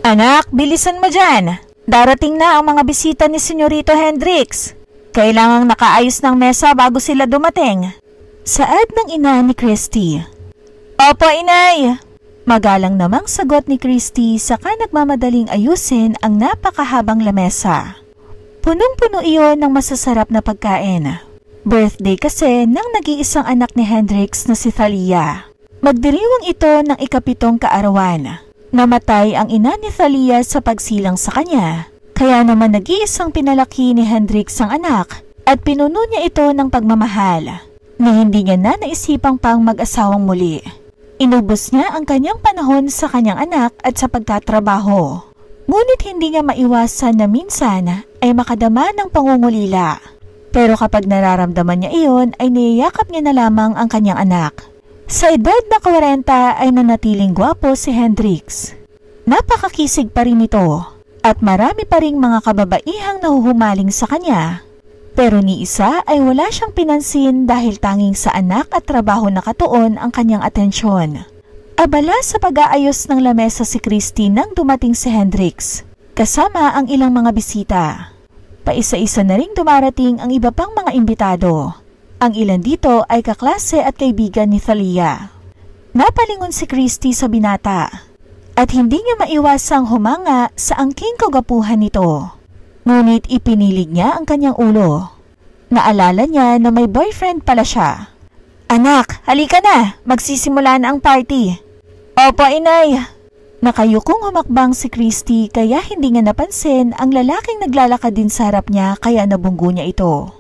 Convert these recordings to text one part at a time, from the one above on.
Anak, bilisan mo dyan. Darating na ang mga bisita ni Senyorito Hendrix. Kailangang nakaayos ng mesa bago sila dumating. Saad ng ina ni Christy. Opo, inay. Magalang namang sagot ni Christy saka nagmamadaling ayusin ang napakahabang lamesa. Punong-puno iyon ng masasarap na pagkain. Birthday kasi ng nag-iisang anak ni Hendrix na si Thalia. Magdiriwang ito ng ika-7 kaarawan. Namatay ang ina ni Thalia sa pagsilang sa kanya. Kaya naman nag-iisang pinalaki ni Hendrix ang anak at pinuno niya ito ng pagmamahal na hindi niya na naisipang pang mag-asawang muli. Inubos niya ang kanyang panahon sa kanyang anak at sa pagtatrabaho. Ngunit hindi niya maiwasan na minsan ay makadama ng pangungulila. Pero kapag nararamdaman niya iyon ay niyayakap niya na lamang ang kanyang anak. Sa edad na 40 ay nanatiling gwapo si Hendrix. Napakakisig pa rin ito at marami pa ring mga kababaihang nahuhumaling sa kanya. Pero ni isa ay wala siyang pinansin dahil tanging sa anak at trabaho nakatuon ang kanyang atensyon. Abala sa pag-aayos ng lamesa si Christy nang dumating si Hendrix, kasama ang ilang mga bisita. Paisa-isa na ring dumarating ang iba pang mga imbitado. Ang ilan dito ay kaklase at kaibigan ni Thalia. Napalingon si Christy sa binata at hindi niya maiwasang humanga sa angking kagapuhan nito. Ngunit ipinilig niya ang kanyang ulo. Naalala niya na may boyfriend pala siya. Anak, halika na, magsisimula na ang party. Opo, inay. Nakayukong humakbang si Christy kaya hindi niya napansin ang lalaking naglalakad din sa harap niya kaya nabunggo niya ito.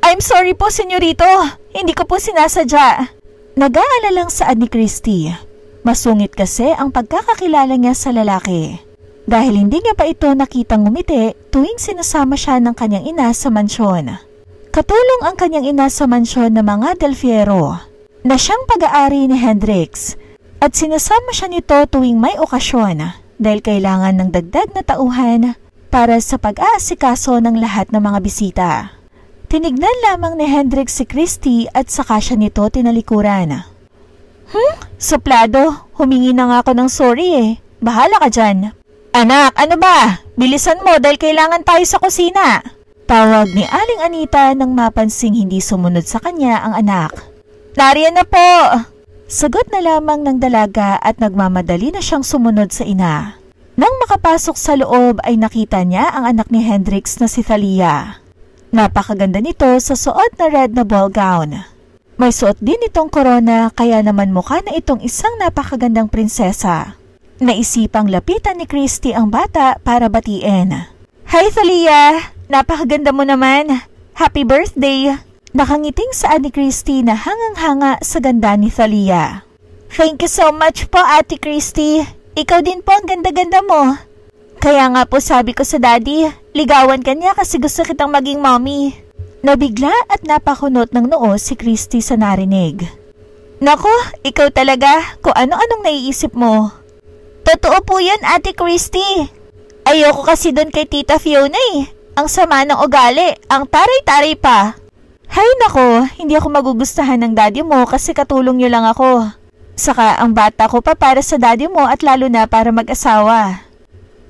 I'm sorry po, senyorito. Hindi ko po sinasadya. Nag-aalalang saad ni Christy. Masungit kasi ang pagkakakilala niya sa lalaki. Dahil hindi niya pa ito nakitang ngumiti tuwing sinasama siya ng kanyang ina sa mansyon. Katulong ang kanyang ina sa mansyon ng mga Del Fierro na siyang pag-aari ni Hendrix at sinasama siya nito tuwing may okasyon dahil kailangan ng dagdag na tauhan para sa pag-aasikaso ng lahat ng mga bisita. Tinignan lamang ni Hendrix si Christy at saka siya nito tinalikuran. Suplado, humingi na nga ako ng sorry eh. Bahala ka dyan. Anak, ano ba? Bilisan mo dahil kailangan tayo sa kusina. Tawag ni Aling Anita nang mapansing hindi sumunod sa kanya ang anak. Nariyan na po! Sagot na lamang ng dalaga at nagmamadali na siyang sumunod sa ina. Nang makapasok sa loob ay nakita niya ang anak ni Hendrix na si Thalia. Napakaganda nito sa suot na red na ball gown. May suot din itong korona kaya naman mukha na itong isang napakagandang prinsesa. Naisipang lapitan ni Christy ang bata para batiin. Hi Thalia! Napakaganda mo naman! Happy birthday! Nakangiting saad ni Christy na hangang-hanga sa ganda ni Thalia. Thank you so much po, Ate Christy. Ikaw din po ang ganda-ganda mo. Kaya nga po sabi ko sa daddy, ligawan ka niya kasi gusto kitang maging mommy. Nabigla at napakunot ng noo si Christy sa narinig. Naku, ikaw talaga kung ano-anong naiisip mo. Totoo po yan, Ate Christy. Ayoko kasi doon kay Tita Fiona eh. Ang sama ng ugali, ang taray-taray pa. Hay nako, hindi ako magugustahan ng daddy mo kasi katulong niyo lang ako. Saka ang bata ko pa para sa daddy mo at lalo na para mag-asawa.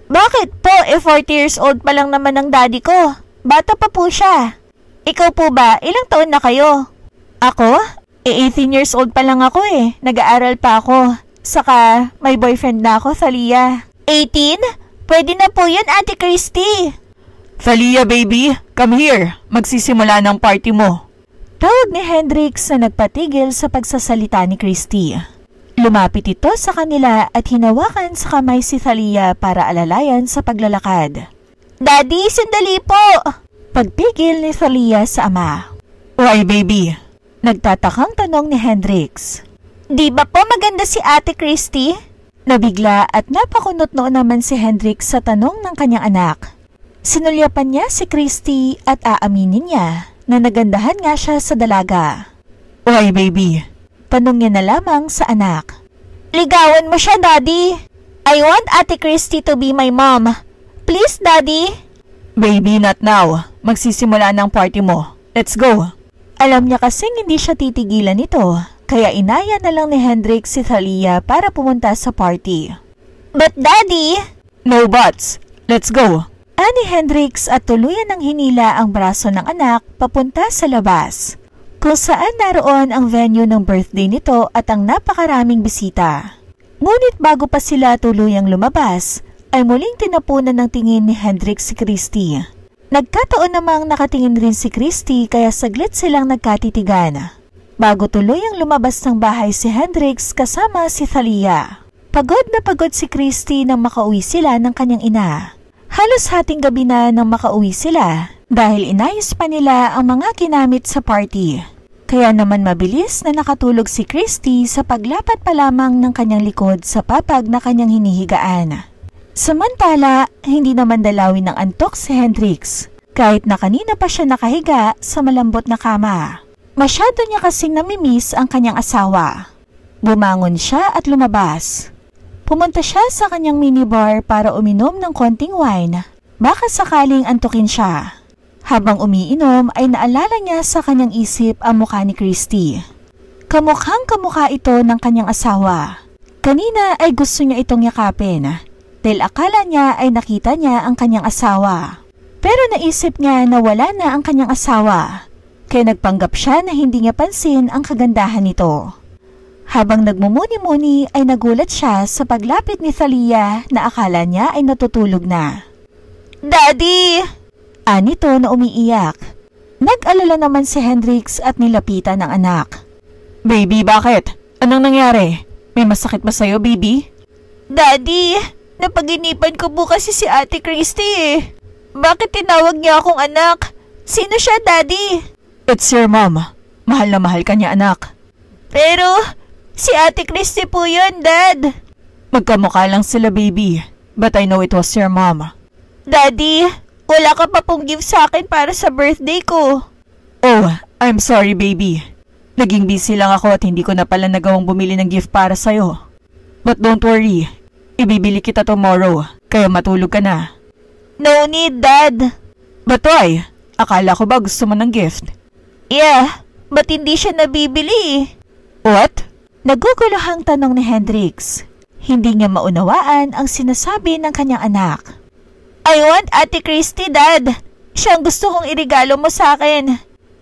Bakit po? 40 years old pa lang naman ang daddy ko. Bata pa po siya. Ikaw po ba? Ilang taon na kayo? Ako? 18 years old pa lang ako eh. Nag-aaral pa ako. Saka may boyfriend na ako, Thalia. 18? Pwede na po yun, Ate Christy. Thalia baby, come here. Magsisimula ng party mo. Tawag ni Hendrix na nagpatigil sa pagsasalita ni Christy. Lumapit ito sa kanila at hinawakan sa kamay si Thalia para alalayan sa paglalakad. Daddy, sandali po! Pagpigil ni Thalia sa ama. Why baby? Nagtatakang tanong ni Hendrix. Di ba po maganda si Ate Christy? Nabigla at napakunot noon naman si Hendrix sa tanong ng kanyang anak. Sinulyapan niya si Christy at aaminin niya na nagandahan nga siya sa dalaga. Why baby? Tanong niya na lamang sa anak. Ligawan mo siya, Daddy. I want Ate Christy to be my mom. Please, Daddy. Baby, not now. Magsisimula ng party mo. Let's go. Alam niya kasing hindi siya titigilan nito, kaya inaya na lang ni Hendrix si Thalia para pumunta sa party. But Daddy, No buts. Let's go. Ani Hendrix at tuluyan ng hinila ang braso ng anak papunta sa labas, kung saan naroon ang venue ng birthday nito at ang napakaraming bisita. Ngunit bago pa sila tuluyang lumabas, ay muling tinapunan ng tingin ni Hendrix si Christy. Nagkataon namang nakatingin rin si Christy kaya saglit silang nagkatitigan. Bago tuluyang lumabas ng bahay si Hendrix kasama si Thalia. Pagod na pagod si Christy nang makauwi sila ng kanyang ina. Halos hating gabi na nang makauwi sila dahil inayos pa nila ang mga ginamit sa party. Kaya naman mabilis na nakatulog si Christy sa paglapat pa lamang ng kanyang likod sa papag na kanyang hinihigaan. Samantala, hindi naman dalawin ng antok si Hendrix kahit na kanina pa siya nakahiga sa malambot na kama. Masyado niya kasing namimiss ang kanyang asawa. Bumangon siya at lumabas. Pumunta siya sa kanyang minibar para uminom ng konting wine. Baka sakaling antukin siya. Habang umiinom ay naalala niya sa kanyang isip ang mukha ni Christy. Kamukhang kamukha ito ng kanyang asawa. Kanina ay gusto niya itong yakapin dahil akala niya ay nakita niya ang kanyang asawa. Pero naisip niya na wala na ang kanyang asawa. Kaya nagpanggap siya na hindi niya pansin ang kagandahan nito. Habang nagmumuni-muni ay nagulat siya sa paglapit ni Thalia na akala niya ay natutulog na. "Daddy!" Anito na umiiyak. Nag-alala naman si Hendrix at nilapitan ng anak. Baby, bakit? Anong nangyari? May masakit ba sa'yo, baby? "Daddy, napaginipan ko bukas si Ate Christy eh. Bakit tinawag niya akong anak? Sino siya, Daddy?" It's your mom. Mahal na mahal ka niya, anak. "Pero si Ate Christy po yun, Dad." Magkamukha lang sila, baby. But I know it was your mom. "Daddy, wala ka pa pong gift sa akin para sa birthday ko." Oh, I'm sorry, baby. Naging busy lang ako at hindi ko na pala nagawang bumili ng gift para sa'yo. But don't worry. Ibibili kita tomorrow, kaya matulog ka na. "No need, Dad." But why? Akala ko ba gusto mo ng gift? "Yeah, ba't hindi siya nabibili?" What? Naguguluhang tanong ni Hendrix. Hindi niya maunawaan ang sinasabi ng kanyang anak. "I want Ate Christy, Dad. Siya ang gusto kong irigalo mo sa akin.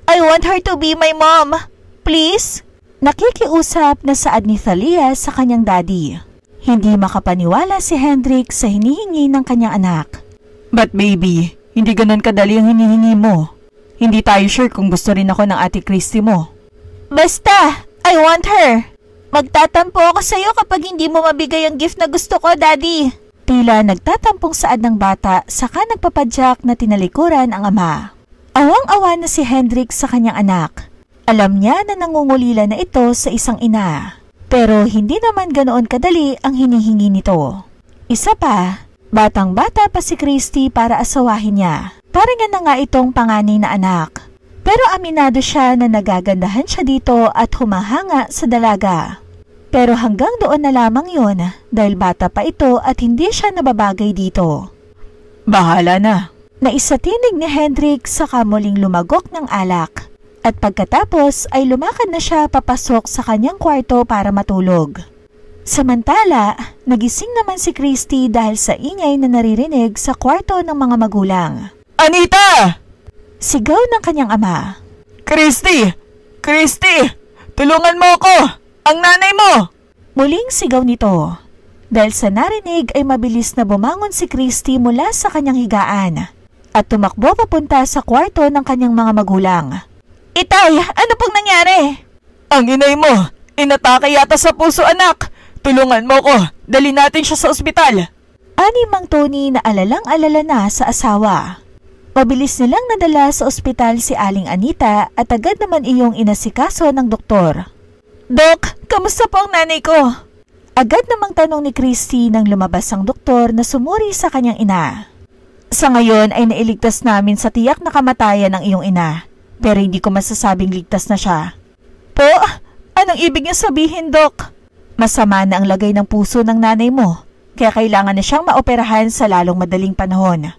I want her to be my mom. Please?" Nakikiusap na saad ni Thalia sa kanyang daddy. Hindi makapaniwala si Hendrix sa hinihingi ng kanyang anak. But baby, hindi ganun kadali ang hinihingi mo. Hindi tayo sure kung gusto rin ako ng Ate Christy mo. "Basta, I want her. Magtatampo ako sa'yo kapag hindi mo mabigay ang gift na gusto ko, Daddy." Tila nagtatampong saad ng bata saka nagpapadyak na tinalikuran ang ama. Awang-awa na si Hendrix sa kanyang anak. Alam niya na nangungulila na ito sa isang ina. Pero hindi naman ganoon kadali ang hinihingi nito. Isa pa, batang-bata pa si Christy para asawahin niya. Parang na nga itong panganay na anak. Pero aminado siya na nagagandahan siya dito at humahanga sa dalaga. Pero hanggang doon na lamang yun dahil bata pa ito at hindi siya nababagay dito. Bahala na. Naisatinig ni Hendrix saka muling lumagok ng alak. At pagkatapos ay lumakad na siya papasok sa kanyang kwarto para matulog. Samantala, nagising naman si Christy dahil sa ingay na naririnig sa kwarto ng mga magulang. "Anita!" Sigaw ng kanyang ama. "Christy! Christy! Tulungan mo ako! Ang nanay mo!" Muling sigaw nito. Dahil sa narinig ay mabilis na bumangon si Christy mula sa kanyang higaan at tumakbo papunta sa kwarto ng kanyang mga magulang. "Itay, ano pong nangyari?" "Ang inay mo! Inatake yata sa puso, anak! Tulungan mo ko! Dali natin siya sa ospital!" Ani Mang Tony na alalang-alala na sa asawa. Mabilis nilang nadala sa ospital si Aling Anita at agad naman iyong inasikaso ng doktor. "Dok, kamusta po ang nanay ko?" Agad namang tanong ni Christy nang lumabas ang doktor na sumuri sa kanyang ina. "Sa ngayon ay nailigtas namin sa tiyak na kamatayan ng iyong ina, pero hindi ko masasabing ligtas na siya." "Po? Anong ibig niyo sabihin, Dok?" "Masama na ang lagay ng puso ng nanay mo, kaya kailangan na siyang maoperahan sa lalong madaling panahon."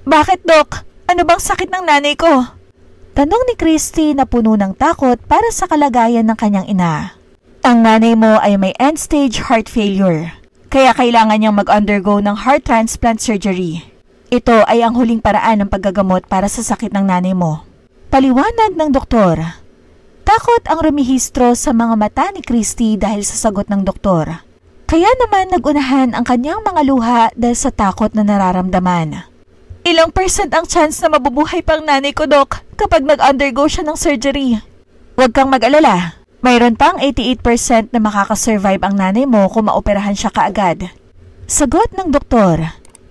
"Bakit, Dok? Ano bang sakit ng nanay ko?" Tanong ni Christy na puno ng takot para sa kalagayan ng kanyang ina. "Ang nanay mo ay may end-stage heart failure, kaya kailangan niyang mag-undergo ng heart transplant surgery. Ito ay ang huling paraan ng paggagamot para sa sakit ng nanay mo. Paliwanag ng doktor. Takot ang rumihistro sa mga mata ni Christy dahil sa sagot ng doktor. Kaya naman nagunahan ang kanyang mga luha dahil sa takot na nararamdaman. Ilang percent ang chance na mabubuhay pang nanay ko, Dok, kapag nag-undergo siya ng surgery? Huwag kang mag-alala. Mayroon pang 88% na makakasurvive ang nanay mo kung maoperahan siya kaagad. Sagot ng doktor.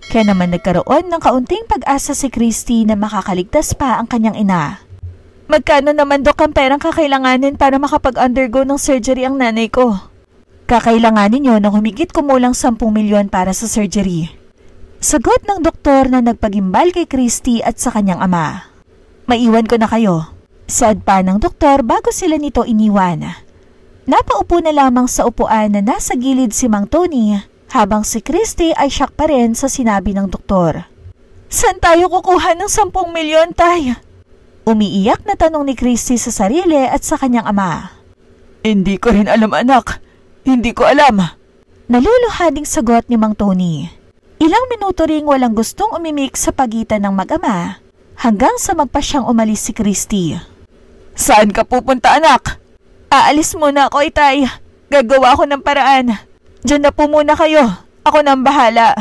Kaya naman nagkaroon ng kaunting pag-asa si Christy na makakaligtas pa ang kanyang ina. Magkano naman, Dok, ang perang kakailanganin para makapag-undergo ng surgery ang nanay ko? Kakailanganin niyo ng humigit kumulang 10 milyon para sa surgery. Sagot ng doktor na nagpagimbal kay Christy at sa kanyang ama. Maiwan ko na kayo. Saad pa ng doktor bago sila nito iniwan. Napaupo na lamang sa upuan na nasa gilid si Mang Tony habang si Christy ay shock pa rin sa sinabi ng doktor. Saan tayo kukuha ng 10 milyon, Tay? Umiiyak na tanong ni Christy sa sarili at sa kanyang ama. Hindi ko rin alam, anak. Hindi ko alam. Naluluhading sagot ni Mang Tony. Ilang minuto ring walang gustong umimik sa pagitan ng mag-ama hanggang sa magpa siyang umalis si Christy. Saan ka pupunta, anak? Aalis muna ako, Itay. Gagawa ako ng paraan. Diyan na po muna kayo. Ako na ang bahala.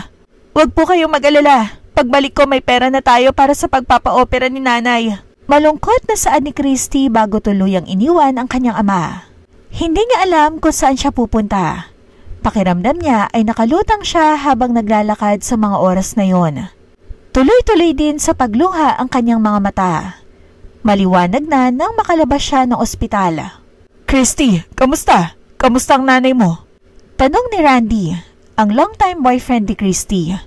Huwag po kayong mag-alala. Pagbalik ko may pera na tayo para sa pagpapa-opera ni nanay. Malungkot na saad ni Christy bago tuluyang iniwan ang kanyang ama. Hindi niya alam kung saan siya pupunta. Pakiramdam niya ay nakalutang siya habang naglalakad sa mga oras na yon. Tuloy-tuloy din sa pagluha ang kanyang mga mata. Maliwanag na nang makalabas siya ng ospital. Christy, kamusta? Kamusta ang nanay mo? Tanong ni Randy, ang long-time boyfriend ni Christy.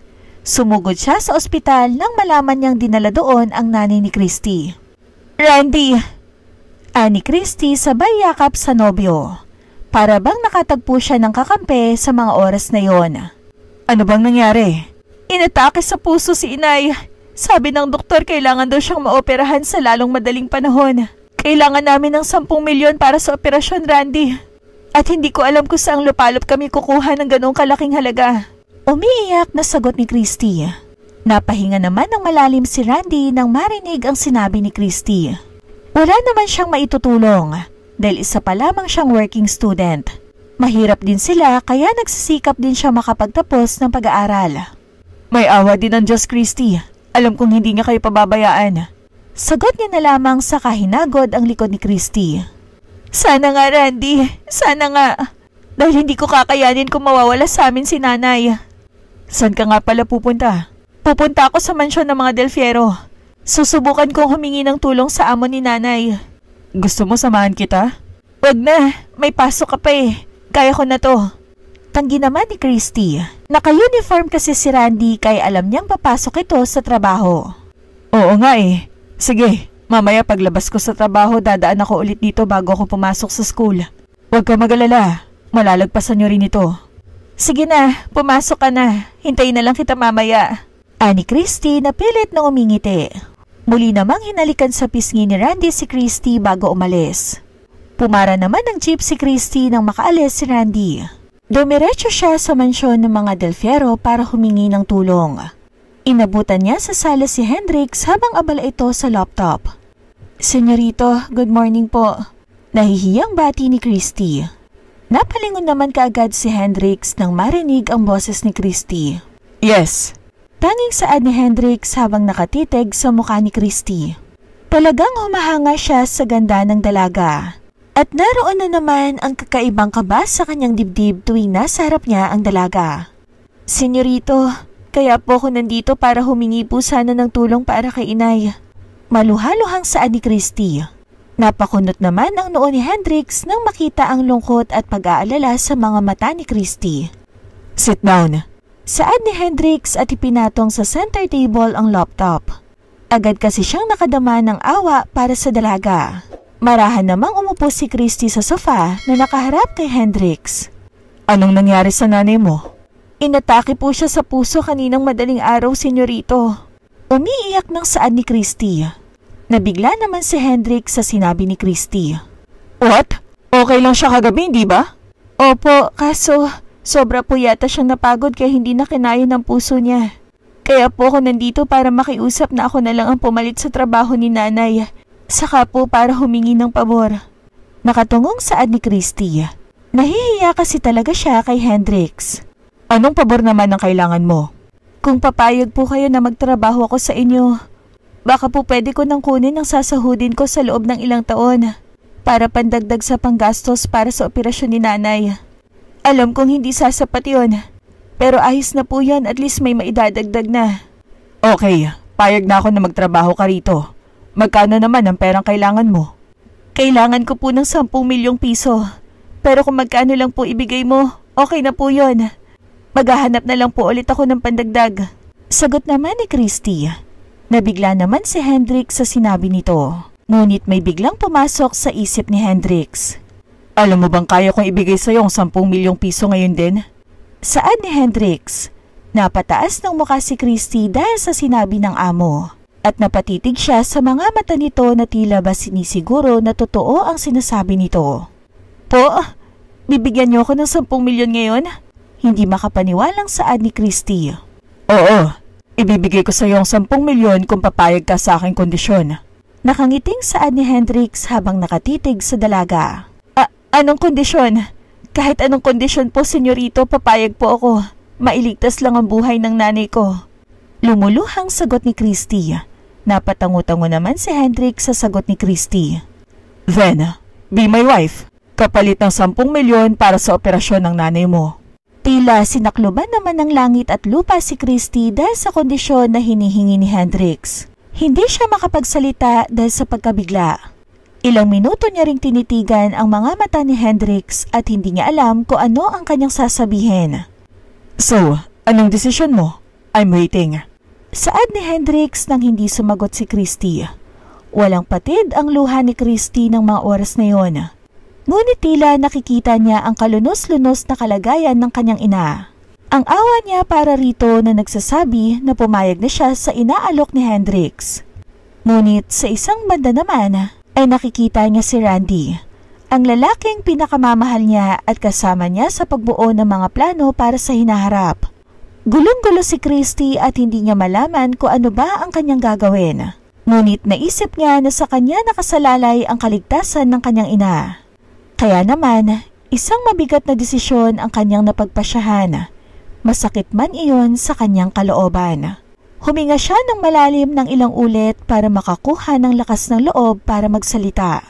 Sumugod siya sa ospital nang malaman niyang dinala doon ang nanay ni Christy. Randy! Ani Christy sabay yakap sa nobyo. Para bang nakatagpo siya ng kakampi sa mga oras na yon. Ano bang nangyari? Inatake sa puso si inay. Sabi ng doktor kailangan daw siyang maoperahan sa lalong madaling panahon. Kailangan namin ng 10 milyon para sa operasyon, Randy. At hindi ko alam kung saang lupalop kami kukuha ng ganong kalaking halaga. Umiiyak na sagot ni Christy. Napahinga naman ng malalim si Randy nang marinig ang sinabi ni Christy. Wala naman siyang maitutulong dahil isa pa lamang siyang working student. Mahirap din sila kaya nagsisikap din siya makapagtapos ng pag-aaral. May awa din ng Diyos, Christy. Alam kong hindi niya kayo pababayaan. Sagot niya na lamang sa kahinagod ang likod ni Christy. Sana nga, Randy. Sana nga. Dahil hindi ko kakayanin kung mawawala sa amin si nanay. Saan ka nga pala pupunta? Pupunta ako sa mansyon ng mga Del Fierro. Susubukan kong humingi ng tulong sa amo ni nanay. Gusto mo samahan kita? Wag na. May pasok ka pa eh. Kaya ko na to. Tanggi naman ni Christy. Naka-uniform kasi si Randy kaya alam niyang papasok ito sa trabaho. Oo nga eh. Sige, mamaya paglabas ko sa trabaho dadaan ako ulit dito bago ako pumasok sa school. Huwag ka mag-alala. Malalagpasan niyo rin ito. Sige na, pumasok ka na. Hintayin na lang kita mamaya. Ani Christy na pilit na umingiti. Muli namang hinalikan sa pisngi ni Randy si Christy bago umalis. Pumara naman ng jeep si Christy nang makaalis si Randy. Dumiretso siya sa mansyon ng mga Del Fierro para humingi ng tulong. Inabutan niya sa sala si Hendrix habang abala ito sa laptop. Senyorito, good morning po. Nahihiyang bati ni Christy. Napalingon naman kaagad si Hendrix nang marinig ang boses ni Christy. Yes. Tanging saad ni Hendrix habang nakatitig sa mukha ni Christy. Talagang humahanga siya sa ganda ng dalaga. At naroon na naman ang kakaibang kaba sa kanyang dibdib tuwing nasa harap niya ang dalaga. Senyorito, kaya po ako nandito para humingi po sana ng tulong para kay inay. Maluhaluhang saad ni Christy. Napakunot naman ang noo ni Hendrix nang makita ang lungkot at pag-aalala sa mga mata ni Christy. Sit down. Saad ni Hendrix at ipinatong sa center table ang laptop. Agad kasi siyang nakadama ng awa para sa dalaga. Marahan namang umupo si Christy sa sofa na nakaharap kay Hendrix. Anong nangyari sa nanay mo? Inatake po siya sa puso kaninang madaling araw, senyorito. Umiiyak ng saad ni Christy. Nabigla naman si Hendrix sa sinabi ni Christy. What? Okay lang siya kagabi, di ba? Opo, kaso Sobra po yata siyang napagod kaya hindi na kinaya ng puso niya. Kaya po ako nandito para makiusap na ako na lang ang pumalit sa trabaho ni nanay. Saka po para humingi ng pabor. Nakatungong saad ni Christy. Nahihiya kasi talaga siya kay Hendrix. Anong pabor naman ang kailangan mo? Kung papayag po kayo na magtrabaho ako sa inyo, baka po pwede ko nang kunin ang sasahudin ko sa loob ng ilang taon para pandagdag sa panggastos para sa operasyon ni nanay. Alam kong hindi sasapat yon, pero ayos na po yan, at least may maidadagdag na. Okay, payag na ako na magtrabaho ka rito. Magkano naman ang perang kailangan mo? Kailangan ko po ng 10 milyong piso. Pero kung magkano lang po ibigay mo, okay na po yon. Maghahanap na lang po ulit ako ng pandagdag. Sagot naman ni Christy. Nabigla naman si Hendrix sa sinabi nito. Ngunit may biglang pumasok sa isip ni Hendrix. Alam mo bang kaya kong ibigay sa iyo ang 10 milyong piso ngayon din? Saad ni Hendrix. Napataas ng mukha si Christy dahil sa sinabi ng amo. At napatitig siya sa mga mata nito na tila ba sinisiguro na totoo ang sinasabi nito. Po, bibigyan niyo ako ng 10 milyon ngayon? Hindi makapaniwalang saad ni Christy. Oo, ibibigay ko sa iyo ang 10 milyon kung papayag ka sa aking kondisyon. Nakangiting saad ni Hendrix habang nakatitig sa dalaga. Anong kondisyon? Kahit anong kondisyon po, senyorito, papayag po ako. Mailigtas lang ang buhay ng nanay ko. Lumuluhang sagot ni Christy. Napatango-tango naman si Hendrix sa sagot ni Christy. Then, be my wife. Kapalit ng 10 milyon para sa operasyon ng nanay mo. Tila sinakluban naman ng langit at lupa si Christy dahil sa kondisyon na hinihingi ni Hendrix. Hindi siya makapagsalita dahil sa pagkabigla. Ilang minuto niya ring tinitigan ang mga mata ni Hendrix at hindi niya alam kung ano ang kanyang sasabihin. So, anong desisyon mo? I'm waiting. Saad ni Hendrix nang hindi sumagot si Christy. Walang patid ang luha ni Christy ng mga oras na yon. Ngunit tila nakikita niya ang kalunos-lunos na kalagayan ng kanyang ina. Ang awa niya para rito na nagsasabi na pumayag na siya sa inaalok ni Hendrix. Ngunit sa isang banda naman ay nakikita niya si Randy, ang lalaking pinakamamahal niya at kasama niya sa pagbuo ng mga plano para sa hinaharap. Gulong-gulo si Christy at hindi niya malaman kung ano ba ang kanyang gagawin. Ngunit naisip niya na sa kanya nakasalalay ang kaligtasan ng kanyang ina. Kaya naman, isang mabigat na desisyon ang kanyang napagpasyahan. Masakit man iyon sa kanyang kalooban. Huminga siya ng malalim ng ilang ulit para makakuha ng lakas ng loob para magsalita.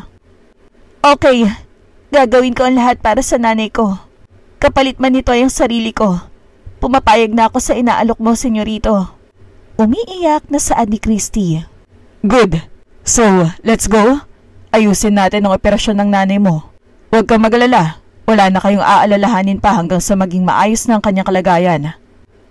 Okay, gagawin ko ang lahat para sa nanay ko. Kapalit man nito ay ang sarili ko. Pumapayag na ako sa inaalok mo, senyorito. Umiiyak na saad ni Christy. Good. So, let's go. Ayusin natin ang operasyon ng nanay mo. Huwag kang magalala. Wala na kayong aalalahanin pa hanggang sa maging maayos ng kanyang kalagayan.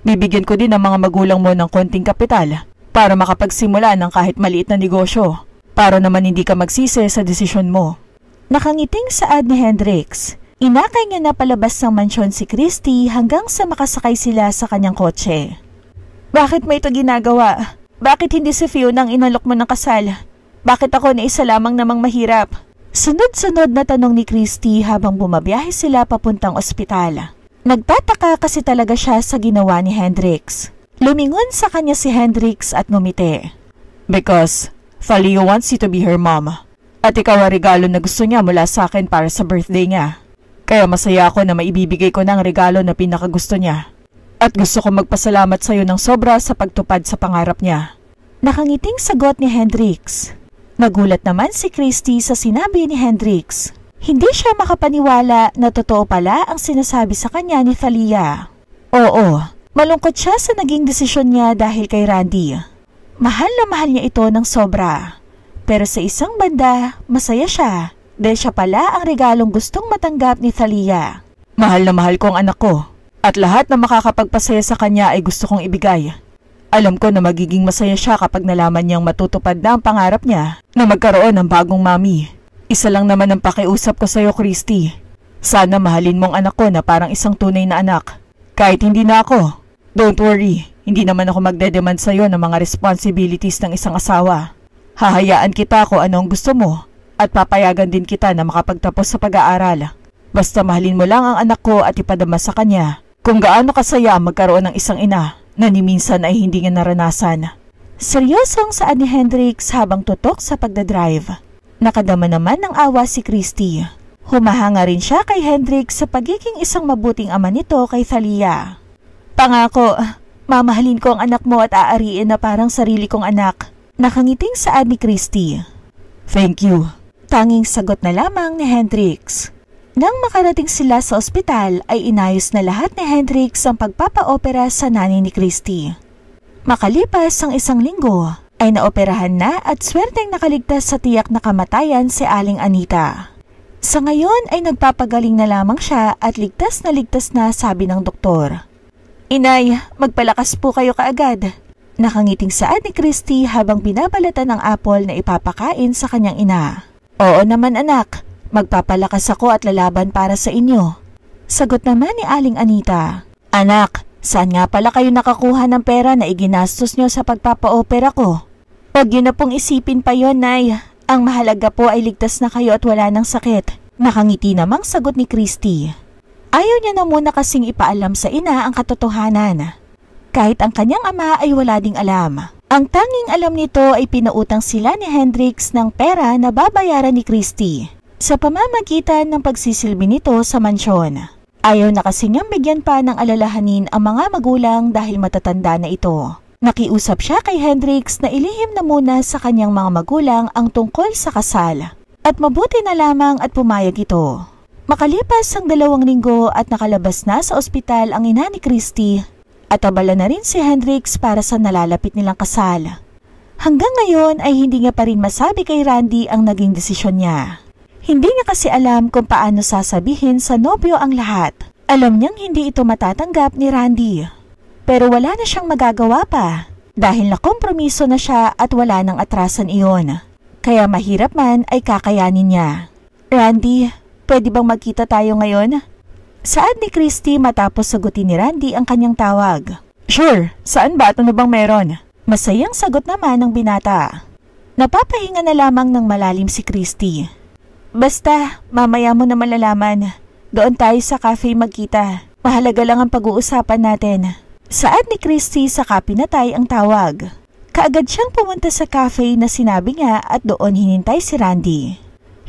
Bibigyan ko din ang mga magulang mo ng konting kapital para makapagsimula ng kahit maliit na negosyo para naman hindi ka magsisi sa desisyon mo. Nakangiting saad ni Hendrix. Inakay niya na palabas ng mansyon si Christy hanggang sa makasakay sila sa kanyang kotse. Bakit mo ito ginagawa? Bakit hindi si Fiona ang inalok mo ng kasal? Bakit ako na isa lamang namang mahirap? Sunod-sunod na tanong ni Christy habang bumabiyahe sila papuntang ospital. Nagtataka kasi talaga siya sa ginawa ni Hendrix. Lumingon sa kanya si Hendrix at ngumiti. Because Thalia wants you to be her mom. At ikaw ang regalo na gusto niya mula sa akin para sa birthday niya. Kaya masaya ako na maibibigay ko ng regalo na pinakagusto niya. At gusto ko magpasalamat sa iyo ng sobra sa pagtupad sa pangarap niya. Nakangiting sagot ni Hendrix. Nagulat naman si Christy sa sinabi ni Hendrix. Hindi siya makapaniwala na totoo pala ang sinasabi sa kanya ni Thalia. Oo, malungkot siya sa naging desisyon niya dahil kay Randy. Mahal na mahal niya ito ng sobra. Pero sa isang banda, masaya siya dahil siya pala ang regalong gustong matanggap ni Thalia. Mahal na mahal ko ang anak ko at lahat na makakapagpasaya sa kanya ay gusto kong ibigay. Alam ko na magiging masaya siya kapag nalaman niyang matutupad na ang pangarap niya na magkaroon ng bagong mami. Isa lang naman ang pakiusap ko sa iyo, Christy. Sana mahalin mong anak ko na parang isang tunay na anak. Kahit hindi na ako. Don't worry, hindi naman ako magdedemand sa iyo ng mga responsibilities ng isang asawa. Hahayaan kita kung anong gusto mo at papayagan din kita na makapagtapos sa pag-aaral. Basta mahalin mo lang ang anak ko at ipadama sa kanya kung gaano kasaya magkaroon ng isang ina na ni minsan ay hindi niya naranasan. Seryosong saad ni Hendrix habang tutok sa pagdadrive. Nakadama naman ng awa si Christy. Humahanga rin siya kay Hendrix sa pagiging isang mabuting ama nito kay Thalia. Pangako, mamahalin ko ang anak mo at aariin na parang sarili kong anak. Nakangiting saad ni Christy. Thank you. Tanging sagot na lamang ni Hendrix. Nang makarating sila sa ospital ay inayos na lahat ni Hendrix ang pagpapa-opera sa nanay ni Christy. Makalipas ang 1 linggo ay naoperahan na at swerteng nakaligtas sa tiyak na kamatayan si Aling Anita. Sa ngayon ay nagpapagaling na lamang siya at ligtas na sabi ng doktor. Inay, magpalakas po kayo kaagad. Nakangiting saad ni Christy habang binabalatan ang apple na ipapakain sa kanyang ina. Oo naman anak, magpapalakas ako at lalaban para sa inyo. Sagot naman ni Aling Anita. Anak, saan nga pala kayo nakakuha ng pera na iginastos nyo sa pagpapa-opera ko? Huwag yun na pong isipin pa yon, Nay. Ang mahalaga po ay ligtas na kayo at wala ng sakit. Nakangiti namang sagot ni Christy. Ayaw niya na muna kasing ipaalam sa ina ang katotohanan. Kahit ang kanyang ama ay wala ding alam. Ang tanging alam nito ay pinautang sila ni Hendrix ng pera na babayaran ni Christy sa pamamagitan ng pagsisilbi nito sa mansyon. Ayaw na kasi niyang bigyan pa ng alalahanin ang mga magulang dahil matatanda na ito. Nakiusap siya kay Hendrix na ilihim na muna sa kanyang mga magulang ang tungkol sa kasal. At mabuti na lamang at pumayag ito. Makalipas ang 2 linggo at nakalabas na sa ospital ang ina ni Christy at abala na rin si Hendrix para sa nalalapit nilang kasal. Hanggang ngayon ay hindi niya pa rin masabi kay Randy ang naging desisyon niya. Hindi niya kasi alam kung paano sasabihin sa nobyo ang lahat. Alam niyang hindi ito matatanggap ni Randy. Pero wala na siyang magagawa pa dahil nakompromiso na siya at wala nang atrasan iyon. Kaya mahirap man ay kakayanin niya. Randy, pwede bang magkita tayo ngayon? Saad ni Christy matapos sagutin ni Randy ang kanyang tawag. Sure, saan ba at ano bang meron? Masayang sagot naman ng binata. Napapahinga na lamang ng malalim si Christy. Basta, mamaya mo na malalaman. Doon tayo sa cafe magkita. Mahalaga lang ang pag-uusapan natin. Saad ni Christy saka pinatay ang tawag. Kaagad siyang pumunta sa cafe na sinabi niya at doon hinintay si Randy.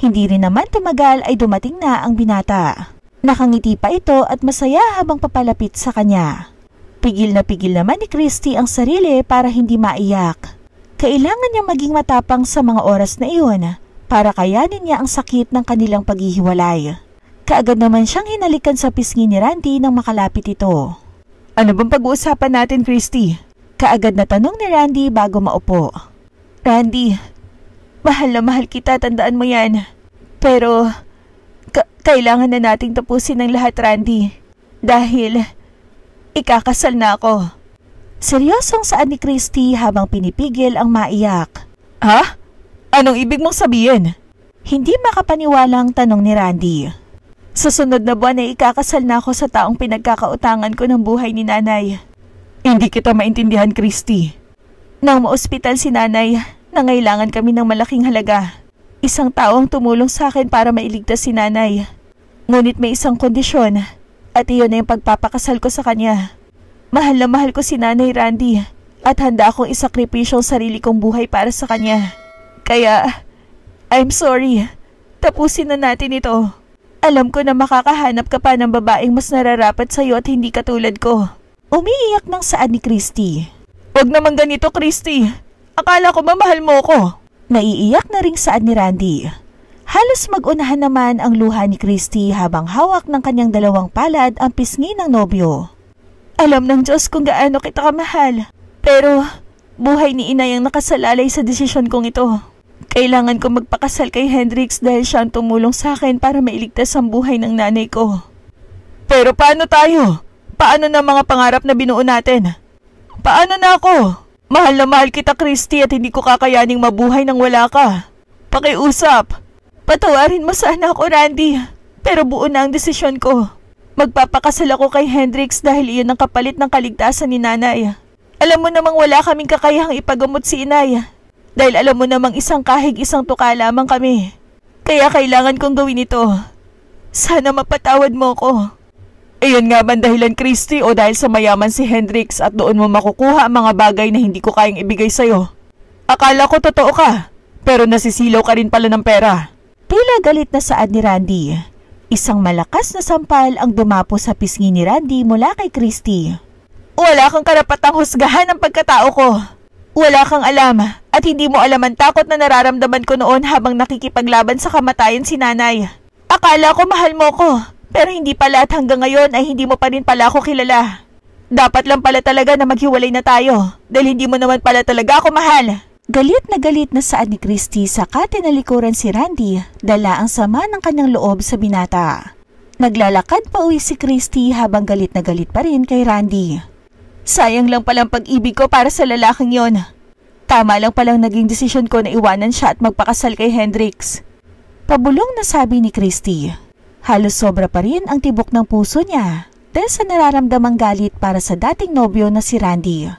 Hindi rin naman tumagal ay dumating na ang binata. Nakangiti pa ito at masaya habang papalapit sa kanya. Pigil naman ni Christy ang sarili para hindi maiyak. Kailangan niya maging matapang sa mga oras na iyon para kayanin niya ang sakit ng kanilang paghihiwalay. Kaagad naman siyang hinalikan sa pisngi ni Randy nang makalapit ito. Ano bang pag-uusapan natin, Christy? Kaagad na tanong ni Randy bago maupo. Randy, mahal na mahal kita, tandaan mo yan. Pero, kailangan na nating tapusin ang lahat, Randy. Dahil, ikakasal na ako. Seryosong saad ni Christy habang pinipigil ang maiyak. Ha? Anong ibig mong sabihin? Hindi makapaniwalang tanong ni Randy. Sa sunod na buwan ay ikakasal na ako sa taong pinagkakautangan ko ng buhay ni nanay. Hindi kita maintindihan, Christy. Nang maospital si nanay, nangailangan kami ng malaking halaga. Isang tao ang tumulong sa akin para mailigtas si nanay. Ngunit may isang kondisyon at iyon ay yung pagpapakasal ko sa kanya. Mahal na mahal ko si nanay, Randy, at handa akong isakripisyo ang sarili kong buhay para sa kanya. Kaya, I'm sorry. Tapusin na natin ito. Alam ko na makakahanap ka pa ng babaeng mas nararapat sa'yo at hindi katulad ko. Umiiyak ng saad ni Christy. Huwag naman ganito, Christy. Akala ko mamahal mo ko. Naiiyak na ring saad ni Randy. Halos mag-unahan naman ang luha ni Christy habang hawak ng kanyang 2 palad ang pisngi ng nobyo. Alam ng Diyos kung gaano kita kamahal. Pero buhay ni inay ang nakasalalay sa desisyon kong ito. Kailangan ko magpakasal kay Hendrix dahil siya ang tumulong sa akin para mailigtas ang buhay ng nanay ko. Pero paano tayo? Paano na mga pangarap na binuo natin? Paano na ako? Mahal na mahal kita, Christy, at hindi ko kakayaning mabuhay nang wala ka. Pakiusap. Patawarin mo sana ako, Randy. Pero buo na ang desisyon ko. Magpapakasal ako kay Hendrix dahil iyon ang kapalit ng kaligtasan ni nanay. Alam mo namang wala kaming kakayahang ipagamot si inay. Dahil alam mo namang isang kahig isang tuka lamang kami. Kaya kailangan kong gawin ito. Sana mapatawad mo ko. Iyon nga man dahilan, Christy, o dahil sa mayaman si Hendrix at doon mo makukuha ang mga bagay na hindi ko kayang ibigay sa'yo? Akala ko totoo ka, pero nasisilaw ka rin pala ng pera. Tila galit na saad ni Randy. Isang malakas na sampal ang dumapo sa pisngi ni Randy mula kay Christy. Wala kang karapatang husgahan ang pagkatao ko. Wala kang alam at hindi mo alam ang takot na nararamdaman ko noon habang nakikipaglaban sa kamatayan si nanay. Akala ko mahal mo ko, pero hindi pala at hanggang ngayon ay hindi mo pa rin pala ako kilala. Dapat lang pala talaga na maghiwalay na tayo dahil hindi mo naman pala talaga ako mahal. Galit na saad ni Christy saka tinalikuran si Randy, dala ang sama ng kanyang loob sa binata. Naglalakad pa uwi si Christy habang galit na galit pa rin kay Randy. Sayang lang palang pag-ibig ko para sa lalaking yon. Tama lang palang naging desisyon ko na iwanan siya at magpakasal kay Hendrix. Pabulong na sabi ni Christy. Halos sobra pa rin ang tibok ng puso niya dahil sa nararamdamang galit para sa dating nobyo na si Randy.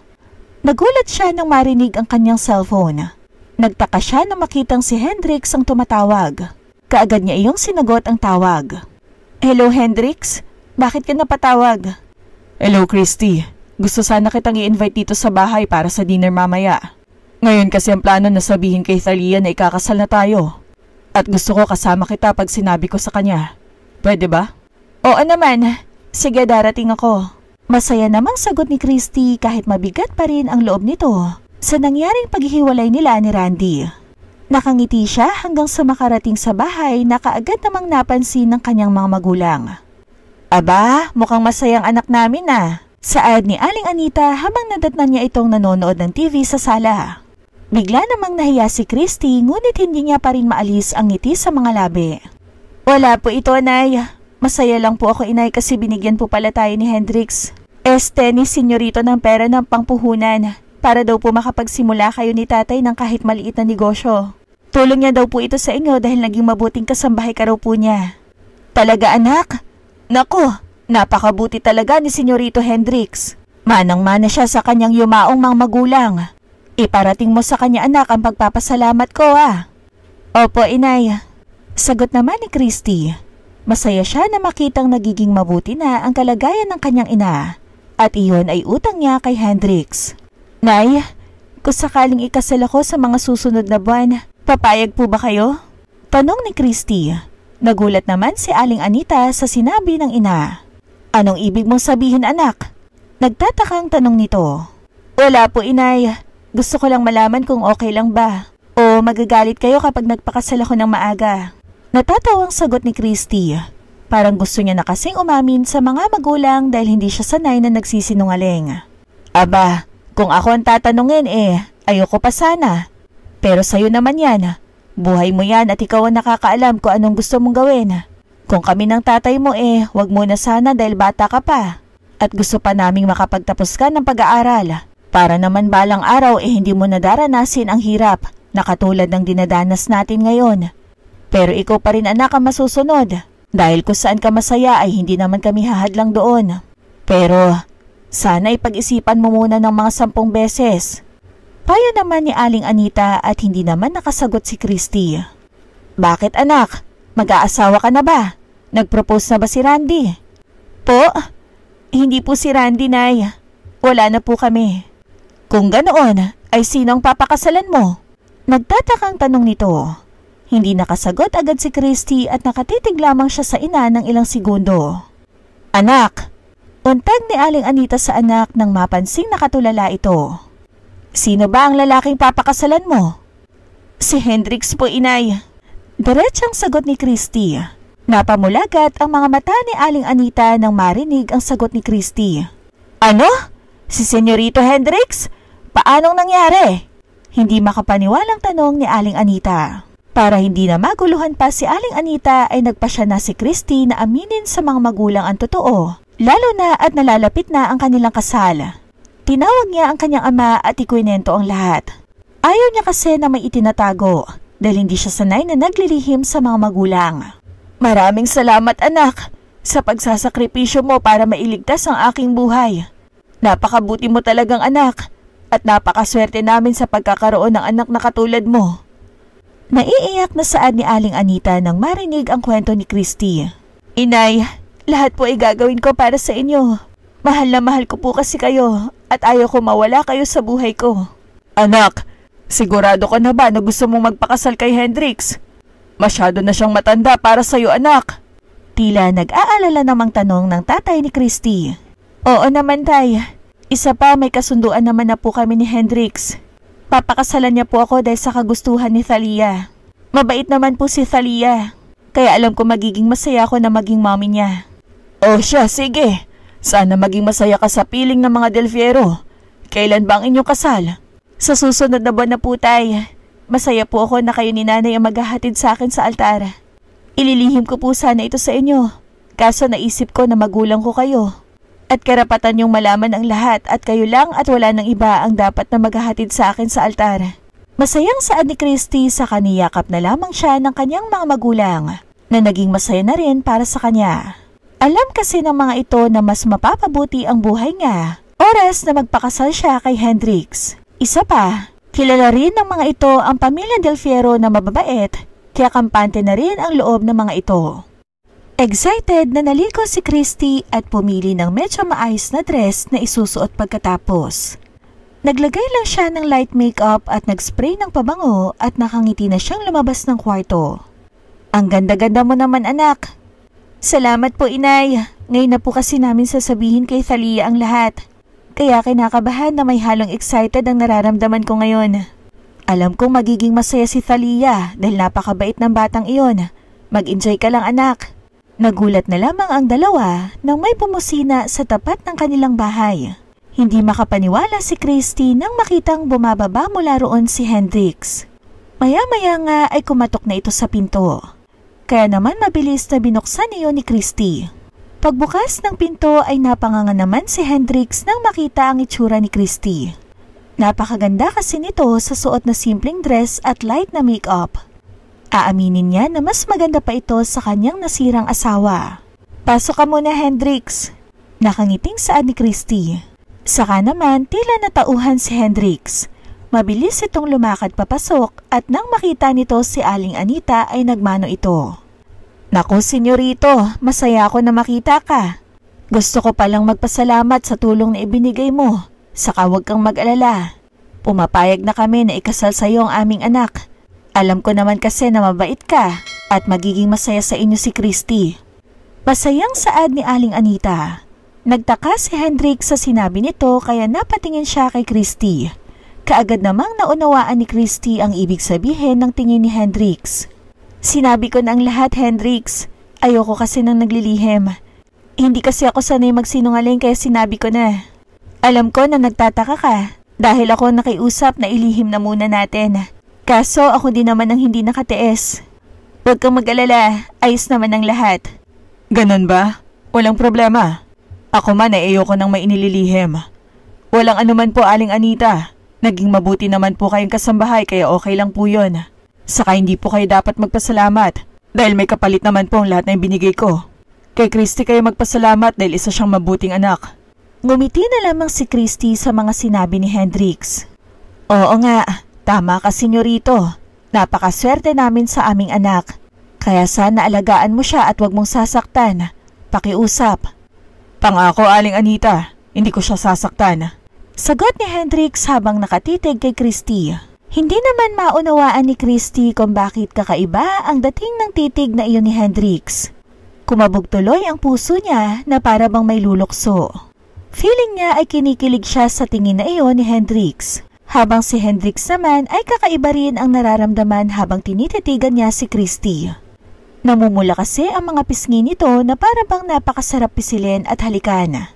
Nagulat siya nang marinig ang kanyang cellphone. Nagtaka siya na makitang si Hendrix ang tumatawag. Kaagad niya iyong sinagot ang tawag. Hello Hendrix, bakit ka napatawag? Hello Christy, gusto sana kitang i-invite dito sa bahay para sa dinner mamaya. Ngayon kasi ang plano na sabihin kay Thalia na ikakasal na tayo. At gusto ko kasama kita pag sinabi ko sa kanya. Pwede ba? Oo naman, sige darating ako. Masaya namang sagot ni Christy kahit mabigat pa rin ang loob nito sa nangyaring paghihiwalay nila ni Randy. Nakangiti siya hanggang sa makarating sa bahay na kaagad namang napansin ng kanyang mga magulang. Aba, mukhang masayang anak namin ah, saad ni Aling Anita habang nadatnan niya itong nanonood ng TV sa sala. Bigla namang nahiya si Christy ngunit hindi niya pa rin maalis ang ngiti sa mga labi. Wala po ito, Nay. Masaya lang po ako, Inay, kasi binigyan po pala tayo ni Hendrix. Ni senyorito ng pera ng pangpuhunan para daw po makapagsimula kayo ni tatay ng kahit maliit na negosyo. Tulong niya daw po ito sa inyo dahil naging mabuting kasambahay ka raw po niya. Talaga anak? Nako, napakabuti talaga ni senyorito Hendrix. Manang-mana siya sa kanyang yumaong mga magulang. Iparating mo sa kanya anak ang pagpapasalamat ko ah. Opo, Inay. Sagot naman ni Christy. Masaya siya na makitang nagiging mabuti na ang kalagayan ng kanyang ina. At iyon ay utang niya kay Hendrix. Nay, kung sakaling ikasal ako sa mga susunod na buwan, papayag po ba kayo? Tanong ni Christy. Nagulat naman si Aling Anita sa sinabi ng ina. Anong ibig mong sabihin anak? Nagtatakang tanong nito. Wala po Inay, gusto ko lang malaman kung okay lang ba. O magagalit kayo kapag nagpakasal ako ng maaga. Natatawang sagot ni Christy. Parang gusto niya na kasing umamin sa mga magulang dahil hindi siya sanay na nagsisinungaling. Aba, kung ako ang tatanungin ayoko pa sana. Pero sa'yo naman yan. Buhay mo yan at ikaw ang nakakaalam kung anong gusto mong gawin. Kung kami ng tatay mo wag mo na sana dahil bata ka pa. At gusto pa naming makapagtapos ka ng pag-aaral. Para naman balang araw hindi mo nadaranasin ang hirap na katulad ng dinadanas natin ngayon. Pero ikaw pa rin anak ang masusunod. Dahil kung saan ka masaya ay hindi naman kami hahadlang doon. Pero sana ipag-isipan mo muna ng mga 10 beses. Payo naman ni Aling Anita at hindi naman nakasagot si Christy. Bakit anak? Mag-aasawa ka na ba? Nag-propose na ba si Randy? Po? Hindi po si Randy, Nay. Wala na po kami. Kung ganoon, ay sinong papakasalan mo? Nagtatakang tanong nito. Hindi nakasagot agad si Christy at nakatitig lamang siya sa ina ng ilang segundo. Anak! Untag ni Aling Anita sa anak nang mapansing nakatulala ito. Sino ba ang lalaking papakasalan mo? Si Hendrix po, Inay. Diretsang sagot ni Christy. Napamulagat ang mga mata ni Aling Anita nang marinig ang sagot ni Christy. Ano? Si Senyorito Hendrix? Paanong nangyari? Hindi makapaniwalang tanong ni Aling Anita. Para hindi na maguluhan pa si Aling Anita ay nagpasya na si Christy na aminin sa mga magulang ang totoo, lalo na at nalalapit na ang kanilang kasal. Tinawag niya ang kanyang ama at ikwinento ang lahat. Ayaw niya kasi na may itinatago dahil hindi siya sanay na naglilihim sa mga magulang. Maraming salamat anak sa pagsasakripisyo mo para mailigtas ang aking buhay. Napakabuti mo talagang anak at napakaswerte namin sa pagkakaroon ng anak na katulad mo. Naiiyak na saad ni Aling Anita nang marinig ang kwento ni Christy. Inay, Lahat po ay gagawin ko para sa inyo. Mahal na mahal ko po kasi kayo at ayaw ko mawala kayo sa buhay ko. Anak, sigurado ka na ba na gusto mong magpakasal kay Hendrix? Masyado na siyang matanda para sa'yo, anak. Tila nag-aalala namang tanong ng tatay ni Christy. Oo naman, tay. Isa pa, may kasunduan naman na po kami ni Hendrix. Papakasalan niya po ako dahil sa kagustuhan ni Thalia. Mabait naman po si Thalia. Kaya alam ko magiging masaya ako na maging mommy niya. Oh siya, sige. Sana maging masaya ka sa piling ng mga Del Fierro. Kailan ba ang inyong kasal? Sa susunod na buwan na po, tay. Masaya po ako na kayo ni nanay ang maghahatid sa akin sa altar. Ililihim ko po sana ito sa inyo. Kaso naisip ko na magulang ko kayo. At karapatan yung malaman ang lahat at kayo lang at wala nang iba ang dapat na maghahatid sa akin sa altar. Masayang saad ni Christy sa kaniyakap na lamang siya ng kanyang mga magulang na naging masaya na rin para sa kanya. Alam kasi ng mga ito na mas mapapabuti ang buhay niya oras na magpakasal siya kay Hendrix. Isa pa, kilala rin ng mga ito ang pamilya Del Fierro na mababait kaya kampante na rin ang loob ng mga ito. Excited na naliko si Christy at pumili ng medyo maayos na dress na isusuot pagkatapos. Naglagay lang siya ng light makeup at nagspray ng pabango at nakangiti na siyang lumabas ng kwarto. Ang ganda-ganda mo naman, anak. Salamat po, inay. Ngayon na po kasi namin sasabihin kay Thalia ang lahat. Kaya kinakabahan na may halong excited ang nararamdaman ko ngayon. Alam kong magiging masaya si Thalia dahil napakabait ng batang iyon. Mag-enjoy ka lang, anak. Nagulat na lamang ang dalawa nang may bumusina sa tapat ng kanilang bahay. Hindi makapaniwala si Christy nang makitang bumababa mula roon si Hendrix. Maya-maya nga ay kumatok na ito sa pinto. Kaya naman mabilis na binuksan iyon ni Christy. Pagbukas ng pinto ay napanganga naman si Hendrix nang makita ang itsura ni Christy. Napakaganda kasi nito sa suot na simpleng dress at light na makeup. Aaminin niya na mas maganda pa ito sa kanyang nasirang asawa. Pasok ka muna, Hendrix. Nakangiting saad ni Christy. Saka naman tila natauhan si Hendrix. Mabilis itong lumakad papasok at nang makita nito si Aling Anita ay nagmano ito. Naku, senyorito, masaya ako na makita ka. Gusto ko palang magpasalamat sa tulong na ibinigay mo. Saka huwag kang mag-alala. Pumapayag na kami na ikasal sa iyo ang aming anak. Alam ko naman kasi na mabait ka at magiging masaya sa inyo si Christy. Masayang saad ni Aling Anita. Nagtaka si Hendrix sa sinabi nito kaya napatingin siya kay Christy. Kaagad namang naunawaan ni Christy ang ibig sabihin ng tingin ni Hendrix. Sinabi ko na ang lahat, Hendrix. Ayoko kasi nang naglilihim. Hindi kasi ako sanay magsinungaling kaya sinabi ko na. Alam ko na nagtataka ka dahil ako nakiusap na ilihim na muna natin. Kaso ako din naman ang hindi nakatiis. Huwag kang mag-alala, ayos naman ang lahat. Ganon ba? Walang problema. Ako man ay ayoko nang may inililihim. Walang anuman po, Aling Anita. Naging mabuti naman po kayong kasambahay kaya okay lang po yun. Saka hindi po kayo dapat magpasalamat dahil may kapalit naman po ang lahat na binigay ko. Kay Christy kayo magpasalamat dahil isa siyang mabuting anak. Ngumiti na lamang si Christy sa mga sinabi ni Hendrix. Oo nga, tama ka, senyorito. Napakaswerte namin sa aming anak. Kaya sana alagaan mo siya at huwag mong sasaktan. Pakiusap. Pangako, Aling Anita, hindi ko siya sasaktan. Sagot ni Hendrix habang nakatitig kay Christy. Hindi naman maunawaan ni Christy kung bakit kakaiba ang dating ng titig na iyon ni Hendrix. Kumabog tuloy ang puso niya na para bang may lulukso. Feeling niya ay kinikilig siya sa tingin na iyon ni Hendrix. Habang si Hendrix naman ay kakaiba rin ang nararamdaman habang tinititigan niya si Christy. Namumula kasi ang mga pisngi nito na para bang napakasarap pisilin at halikan.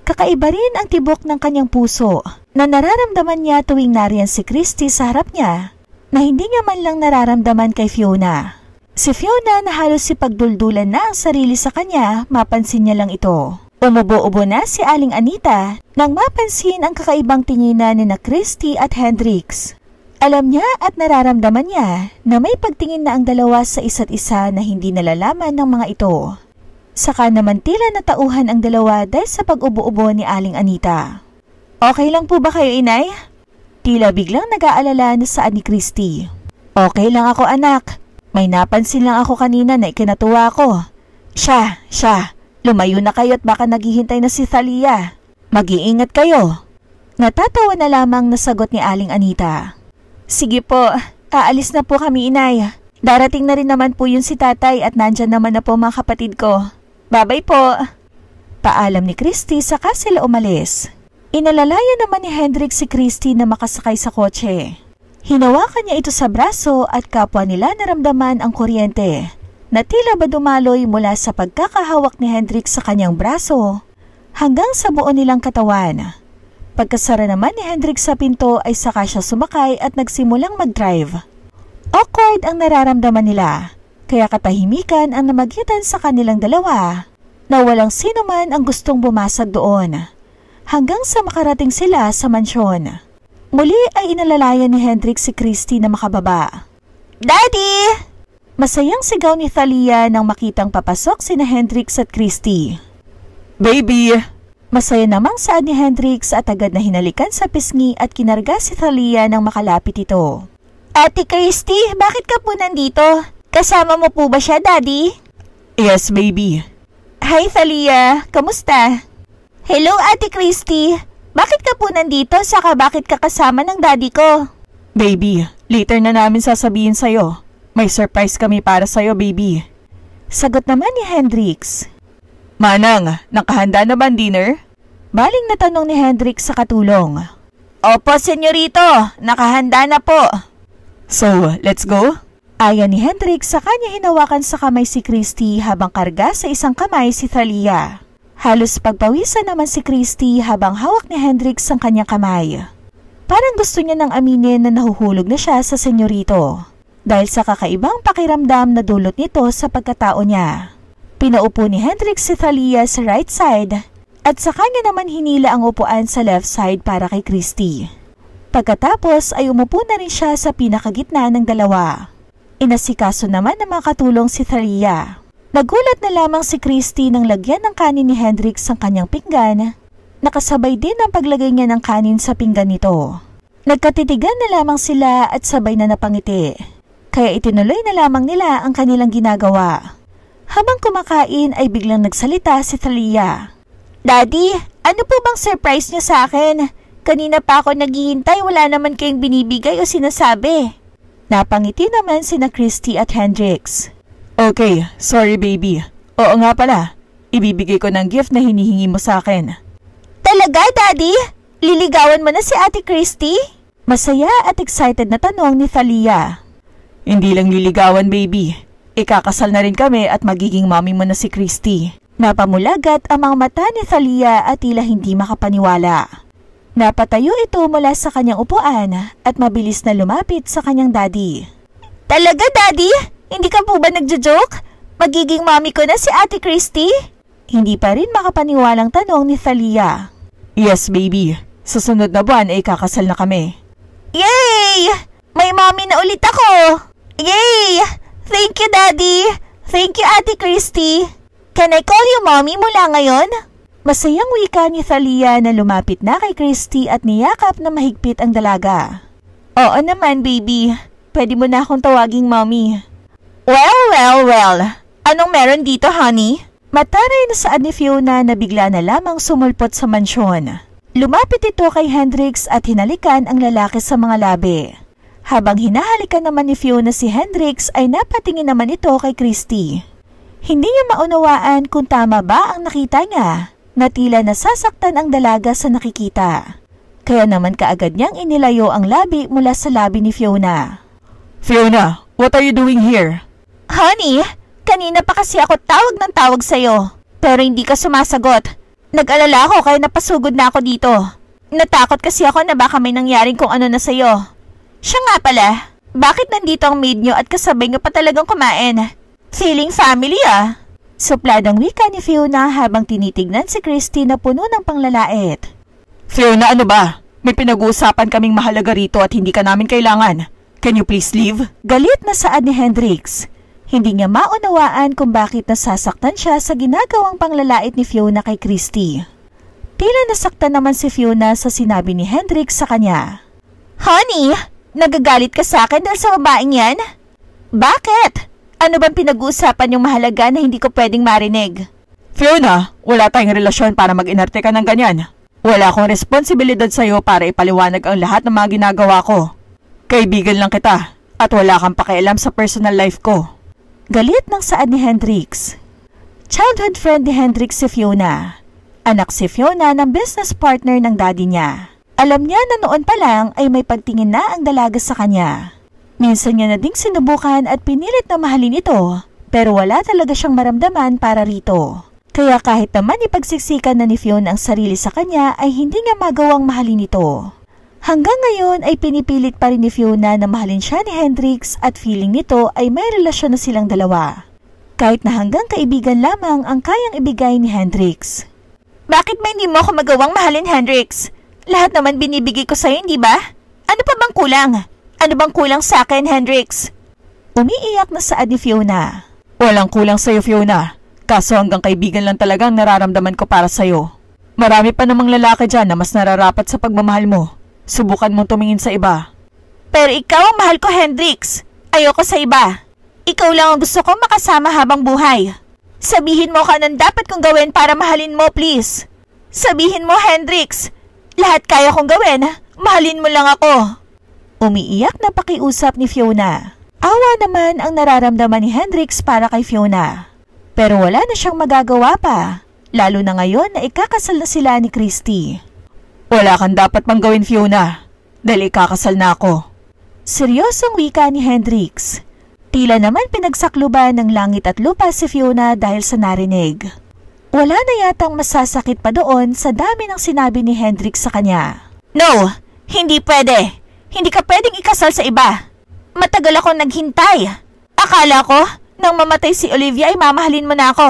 Kakaiba rin ang tibok ng kanyang puso na nararamdaman niya tuwing nariyan si Christy sa harap niya na hindi niya man lang nararamdaman kay Fiona. Si Fiona na halos si pagduldulan na ang sarili sa kanya, mapansin niya lang ito. Umubo-ubo na si Aling Anita nang mapansin ang kakaibang tinginan ni Christy at Hendrix. Alam niya at nararamdaman niya na may pagtingin na ang dalawa sa isa't isa na hindi nalalaman ng mga ito. Saka naman tila natauhan ang dalawa dahil sa pag-ubo-ubo ni Aling Anita. Okay lang po ba kayo, inay? Tila biglang nag-aalala na saad ni Christy. Okay lang ako, anak. May napansin lang ako kanina na ikinatuwa ko. Siya. Lumayo na kayo at baka naghihintay na si Thalia. Mag-iingat kayo. Natatawa na lamang na sagot ni Aling Anita. Sige po, aalis na po kami, Inay. Darating na rin naman po yun si tatay at nandyan naman na po mga kapatid ko. Bye-bye po. Paalam ni Christy saka sila umalis. Inalalaya naman ni Hendrik si Christy na makasakay sa kotse. Hinawakan niya ito sa braso at kapwa nila naramdaman ang kuryente na tila ba dumaloy mula sa pagkakahawak ni Hendrik sa kanyang braso hanggang sa buo nilang katawan. Pagkasara naman ni Hendrik sa pinto ay saka siya sumakay at nagsimulang mag-drive. Awkward ang nararamdaman nila, kaya katahimikan ang namagitan sa kanilang dalawa na walang sino man ang gustong bumasag doon hanggang sa makarating sila sa mansyon. Muli ay inalalayan ni Hendrik si Christy na makababa. Daddy! Masayang sigaw ni Thalia nang makitang papasok sina Hendrix at Christy. Baby! Masaya namang saad ni Hendrix at agad na hinalikan sa pisngi at kinarga si Thalia nang makalapit ito. Ate Christy, bakit ka po nandito? Kasama mo po ba siya, Daddy? Yes, baby. Hi, Thalia. Kamusta? Hello, Ate Christy. Bakit ka po nandito saka bakit ka kasama ng daddy ko? Baby, later na namin sasabihin sa'yo. May surprise kami para sa'yo, baby. Sagot naman ni Hendrix. Manang, nakahanda na ba ang dinner? Baling na tanong ni Hendrix sa katulong. Opo, senyorito. Nakahanda na po. So, let's go? Ayan ni Hendrix sa kanya hinawakan sa kamay si Christy habang karga sa isang kamay si Thalia. Halos pagpawisan naman si Christy habang hawak ni Hendrix ang kanyang kamay. Parang gusto niya nang aminin na nahuhulog na siya sa senyorito dahil sa kakaibang pakiramdam na dulot nito sa pagkatao niya. Pinaupo ni Hendrix si Thalia sa right side at sa kanya naman hinila ang upuan sa left side para kay Christy. Pagkatapos ay umupo na rin siya sa pinakagitna ng dalawa. Inasikaso naman ng mga katulong si Thalia. Nagulat na lamang si Christy nang lagyan ng kanin ni Hendrix ang kanyang pinggan. Nakasabay din ang paglagay niya ng kanin sa pinggan nito. Nagkatitigan na lamang sila at sabay na napangiti. Kaya itinuloy na lamang nila ang kanilang ginagawa. Habang kumakain ay biglang nagsalita si Thalia. Daddy, ano po bang surprise niyo sa akin? Kanina pa ako naghihintay, wala naman kayong binibigay o sinasabi. Napangiti naman sina Christy at Hendrix. Okay, sorry baby. Oo nga pala, ibibigay ko ng gift na hinihingi mo sa akin. Talaga, Daddy? Liligawan mo na si Ate Christy? Masaya at excited na tanong ni Thalia. Hindi lang liligawan, baby. Ikakasal na rin kami at magiging mommy mo na si Christy. Napamulagat ang mga mata ni Thalia at tila hindi makapaniwala. Napatayo ito mula sa kanyang upuan at mabilis na lumapit sa kanyang daddy. Talaga, Daddy? Hindi ka po ba nagjo-joke? Magiging mommy ko na si Ate Christy? Hindi pa rin makapaniwalang tanong ni Thalia. Yes, baby. Sa sunod na buwan ay kakasal na kami. Yay! May mommy na ulit ako! Yay! Thank you, Daddy! Thank you, Ate Christy! Can I call you mommy mula ngayon? Masayang wika ni Thalia na lumapit na kay Christy at niyakap na mahigpit ang dalaga. Oo naman, baby. Pwede mo na akong tawaging mommy. Well. Anong meron dito, honey? Mataray na saad ni Fiona na bigla na lamang sumulpot sa mansyon. Lumapit ito kay Hendrix at hinalikan ang lalaki sa mga labi. Habang hinahalikan naman ni Fiona si Hendrix ay napatingin naman ito kay Christy. Hindi niya maunawaan kung tama ba ang nakita niya na tila nasasaktan ang dalaga sa nakikita. Kaya naman kaagad niyang inilayo ang labi mula sa labi ni Fiona. Fiona, what are you doing here? Honey, kanina pa kasi ako tawag ng tawag sa'yo. Pero hindi ka sumasagot. Nag-alala ako kaya napasugod na ako dito. Natakot kasi ako na baka may nangyaring kung ano na sa'yo. Siya nga pala, bakit nandito ang maid niyo at kasabay niyo pa talagang kumain? Feeling family ah. Supladang wika ni Fiona habang tinitignan si Christy na puno ng panglalait. Fiona, ano ba? May pinag-uusapan kaming mahalaga rito at hindi ka namin kailangan. Can you please leave? Galit na saad ni Hendrix. Hindi niya maunawaan kung bakit nasasaktan siya sa ginagawang panglalait ni Fiona kay Christy. Tila nasaktan naman si Fiona sa sinabi ni Hendrix sa kanya. Honey, nagagalit ka sa akin dahil sa babaeng yan? Bakit? Ano bang pinag-uusapan yung mahalaga na hindi ko pwedeng marinig? Fiona, wala tayong relasyon para mag-inarte ka ng ganyan. Wala akong responsibilidad sa'yo para ipaliwanag ang lahat ng mga ginagawa ko. Kaibigan lang kita at wala kang pakialam sa personal life ko. Galit ng saad ni Hendrix. Childhood friend ni Hendrix si Fiona. Anak si Fiona ng business partner ng daddy niya. Alam niya na noon pa lang ay may pagtingin na ang dalaga sa kanya. Minsan niya na ding sinubukan at pinilit na mahalin ito, pero wala talaga siyang maramdaman para rito. Kaya kahit naman ipagsiksikan na ni Fiona ang sarili sa kanya ay hindi niya magawang mahalin ito. Hanggang ngayon ay pinipilit pa rin ni Fiona na mahalin siya ni Hendrix at feeling nito ay may relasyon na silang dalawa. Kahit na hanggang kaibigan lamang ang kayang ibigay ni Hendrix. Bakit ba hindi mo ako magawang mahalin, Hendrix? Lahat naman binibigay ko sa'yo, hindi ba? Ano pa bang kulang? Ano bang kulang sa akin, Hendrix? Umiiyak na saad ni Fiona. Walang kulang sa'yo, Fiona. Kaso hanggang kaibigan lang talagang nararamdaman ko para sa'yo. Marami pa namang lalaki dyan na mas nararapat sa pagmamahal mo. Subukan mong tumingin sa iba. Pero ikaw ang mahal ko, Hendrix. Ayoko sa iba. Ikaw lang ang gusto kong makasama habang buhay. Sabihin mo ka anong dapat kong gawin para mahalin mo, please. Sabihin mo, Hendrix. Lahat kaya kong gawin. Mahalin mo lang ako. Umiiyak na pakiusap ni Fiona. Awa naman ang nararamdaman ni Hendrix para kay Fiona. Pero wala na siyang magagawa pa. Lalo na ngayon na ikakasal na sila ni Christy. Wala kang dapat pang gawin, Fiona. Dahil ikakasal na ako. Seryosong wika ni Hendrix. Tila naman pinagsakluban ng langit at lupa si Fiona dahil sa narinig. Wala na yatang masasakit pa doon sa dami ng sinabi ni Hendrix sa kanya. No! Hindi pwede! Hindi ka pwedeng ikasal sa iba! Matagal akong naghintay! Akala ko, nang mamatay si Olivia ay mamahalin mo na ako.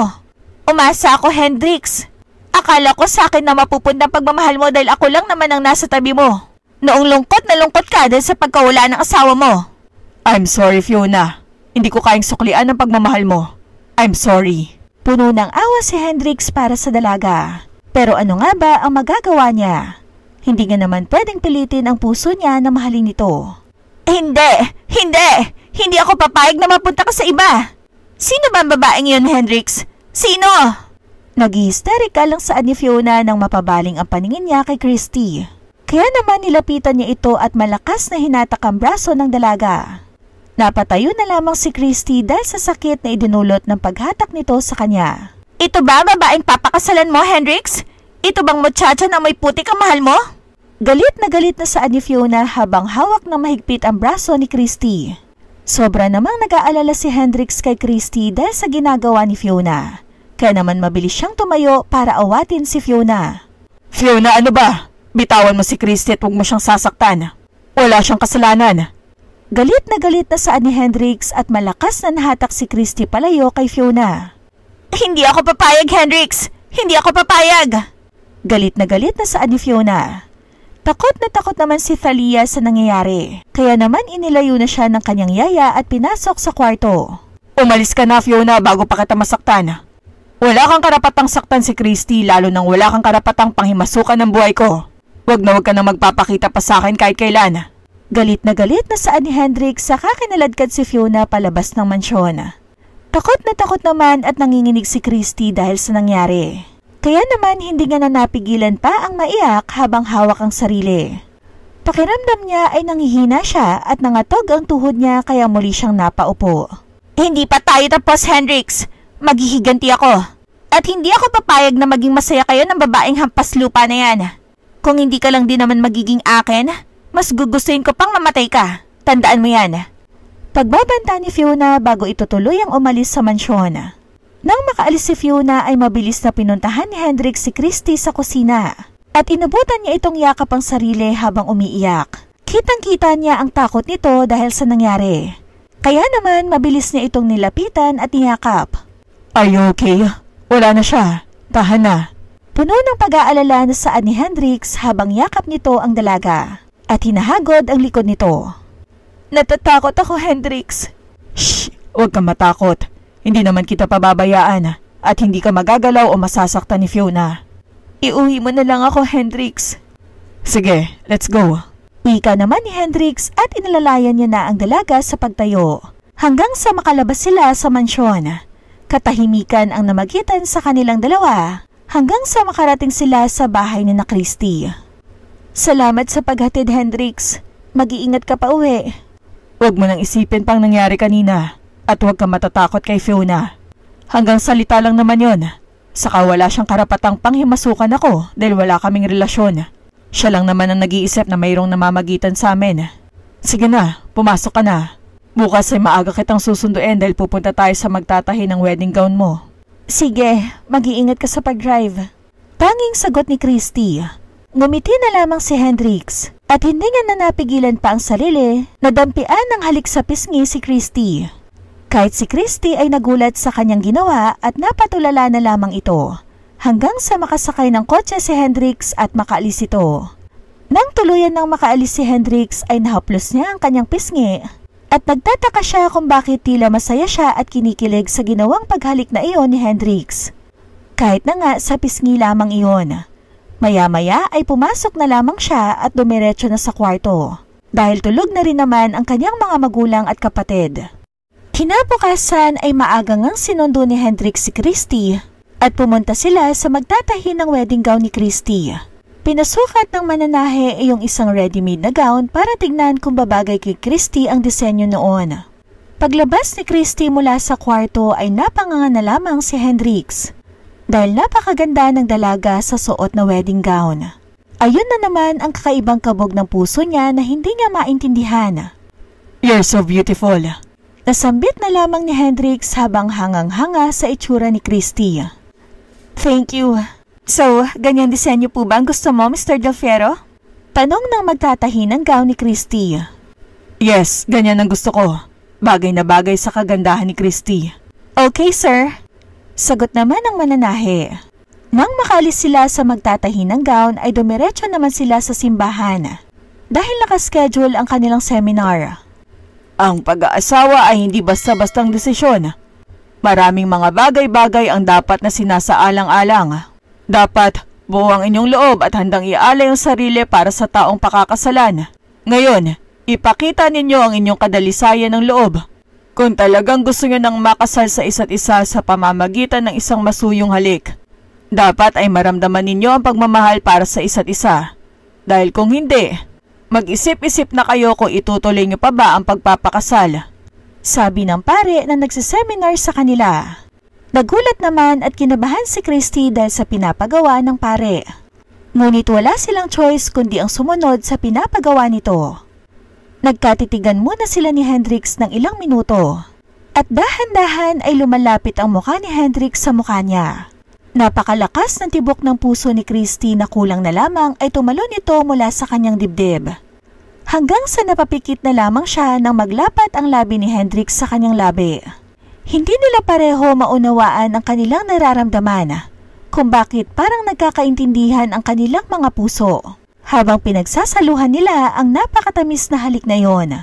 Umasa ako, Hendrix. Akala ko sa akin na mapupunta ang pagmamahal mo dahil ako lang naman ang nasa tabi mo. Noong lungkot na lungkot ka dahil sa pagkawala ng asawa mo. I'm sorry, Fiona. Hindi ko kayang suklian ang pagmamahal mo. I'm sorry. Puno ng awa si Hendrix para sa dalaga. Pero ano nga ba ang magagawa niya? Hindi nga naman pwedeng pilitin ang puso niya na mahalin ito. Hindi! Hindi! Hindi ako papayag na mapunta ka sa iba! Sino ba ang babaeng yun, Hendrix? Sino? Nag-hysterical lang saad ni Fiona nang mapabaling ang paningin niya kay Christy. Kaya naman nilapitan niya ito at malakas na hinatak ang braso ng dalaga. Napatayo na lamang si Christy dahil sa sakit na idinulot ng paghatak nito sa kanya. Ito ba babaeng papakasalan mo, Hendrix? Ito bang muchacha na may putik ang mahal mo? Galit na saad ni Fiona habang hawak na mahigpit ang braso ni Christy. Sobra namang nag-aalala si Hendrix kay Christy dahil sa ginagawa ni Fiona. Kaya naman mabilis siyang tumayo para awatin si Fiona. Fiona, ano ba? Bitawan mo si Christy at huwag mo siyang sasaktan. Wala siyang kasalanan. Galit na saad ni Hendrix at malakas na nahatak si Christy palayo kay Fiona. Hindi ako papayag, Hendrix! Hindi ako papayag! Galit na saad ni Fiona. Takot naman si Thalia sa nangyayari. Kaya naman inilayo na siya ng kanyang yaya at pinasok sa kwarto. Umalis ka na, Fiona, bago pa kita masaktan. Wala kang karapatang saktan si Christy, lalo nang wala kang karapatang panghimasukan ng buhay ko. Wag ka na magpapakita pa sa akin kahit kailan. Galit na saad ni Hendrix saka kinaladkad si Fiona palabas ng mansyon. Takot naman at nanginginig si Christy dahil sa nangyari. Kaya naman hindi nga na napigilan pa ang maiyak habang hawak ang sarili. Pakiramdam niya ay nangihina siya at nangatog ang tuhod niya kaya muli siyang napaupo. Hindi pa tayo tapos, Hendrix. Maghihiganti ako. At hindi ako papayag na maging masaya kayo ng babaeng hampas lupa na yan. Kung hindi ka lang din naman magiging akin, mas gugustuhin ko pang mamatay ka. Tandaan mo yan. Pagbabanta ni Fiona bago itutuloy ang umalis sa mansyon. Nang makaalis si Fiona ay mabilis na pinuntahan ni Hendrix si Christy sa kusina. At inabutan niya itong yakap ang sarili habang umiiyak. Kitang-kita niya ang takot nito dahil sa nangyari. Kaya naman mabilis niya itong nilapitan at niyakap. Are you okay? Wala na siya. Tahan na. Puno ng pag-aalala na saad ni Hendrix habang yakap nito ang dalaga. At hinahagod ang likod nito. Natatakot ako, Hendrix. Shh! Huwag kang matakot. Hindi naman kita pababayaan at hindi ka magagalaw o masasaktan ni Fiona. Iuwi mo na lang ako, Hendrix. Sige, let's go. Ika naman ni Hendrix at inalalayan niya na ang dalaga sa pagtayo. Hanggang sa makalabas sila sa mansyon. Katahimikan ang namagitan sa kanilang dalawa hanggang sa makarating sila sa bahay ni na Christy. Salamat sa paghatid, Hendrix. Mag-iingat ka pa uwi. Huwag mo nang isipin pang nangyari kanina at huwag ka matatakot kay Fiona. Hanggang salita lang naman yon. Saka wala siyang karapatang panghimasukan ako dahil wala kaming relasyon. Siya lang naman ang nag-iisip na mayroong namamagitan sa amin. Sige na, pumasok ka na. Bukas ay maaga kitang susunduin dahil pupunta tayo sa magtatahi ng wedding gown mo. Sige, mag-iingat ka sa pag-drive. Tanging sagot ni Christy. Ngumiti na lamang si Hendrix at hindi nga na napigilan pa ang sarili na dampian ng halik sa pisngi si Christy. Kahit si Christy ay nagulat sa kanyang ginawa at napatulala na lamang ito hanggang sa makasakay ng kotse si Hendrix at makaalis ito. Nang tuluyan ng makaalis si Hendrix ay nahaplos niya ang kanyang pisngi at nagtataka siya kung bakit tila masaya siya at kinikilig sa ginawang paghalik na iyon ni Hendrix. Kahit na nga sa pisngi lamang iyon. Maya-maya ay pumasok na lamang siya at dumiretso na sa kwarto dahil tulog na rin naman ang kanyang mga magulang at kapatid. Kinabukasan ay maaga ngang sinundo ni Hendrix si Christy at pumunta sila sa magtatahi ng wedding gown ni Christy. Pinasukat ng mananahe yung isang ready-made na gown para tignan kung babagay kay Christy ang disenyo noon. Paglabas ni Christy mula sa kwarto ay napanganga na lamang si Hendrix dahil napakaganda ng dalaga sa suot na wedding gown. Ayun na naman ang kakaibang kabog ng puso niya na hindi niya maintindihan. You're so beautiful. Nasambit na lamang ni Hendrix habang hangang-hanga sa itsura ni Christy. Thank you. So, ganyan disenyo po ba ang gusto mo, Mr. Del Fierro? Tanong ng magtatahi ng gown ni Christy. Yes, ganyan ang gusto ko. Bagay na bagay sa kagandahan ni Christy. Okay, sir. Sagot naman ng mananahe. Nang makalis sila sa magtatahi ng gown ay dumiretso naman sila sa simbahan dahil nakaschedule ang kanilang seminar. Ang pag-aasawa ay hindi basta-bastang desisyon. Maraming mga bagay-bagay ang dapat na sinasaalang-alang. Dapat buo ang inyong loob at handang ialay ang sarili para sa taong pakakasalan. Ngayon, ipakita ninyo ang inyong kadalisayan ng loob. Kung talagang gusto nyo nang makasal sa isa't isa sa pamamagitan ng isang masuyong halik, dapat ay maramdaman ninyo ang pagmamahal para sa isa't isa. Dahil kung hindi, mag-isip-isip na kayo kung itutuloy nyo pa ba ang pagpapakasal. Sabi ng pare na nagsiseminar sa kanila. Nagulat naman at kinabahan si Christy dahil sa pinapagawa ng pare. Ngunit wala silang choice kundi ang sumunod sa pinapagawa nito. Nagkatitigan muna sila ni Hendrix ng ilang minuto at dahan-dahan ay lumalapit ang mukha ni Hendrix sa mukha niya. Napakalakas ng tibok ng puso ni Christy na kulang na lamang ay tumalon ito mula sa kanyang dibdib. Hanggang sa napapikit na lamang siya nang maglapat ang labi ni Hendrix sa kanyang labi. Hindi nila pareho maunawaan ang kanilang nararamdaman kung bakit parang nagkakaintindihan ang kanilang mga puso. Habang pinagsasaluhan nila ang napakatamis na halik na yon.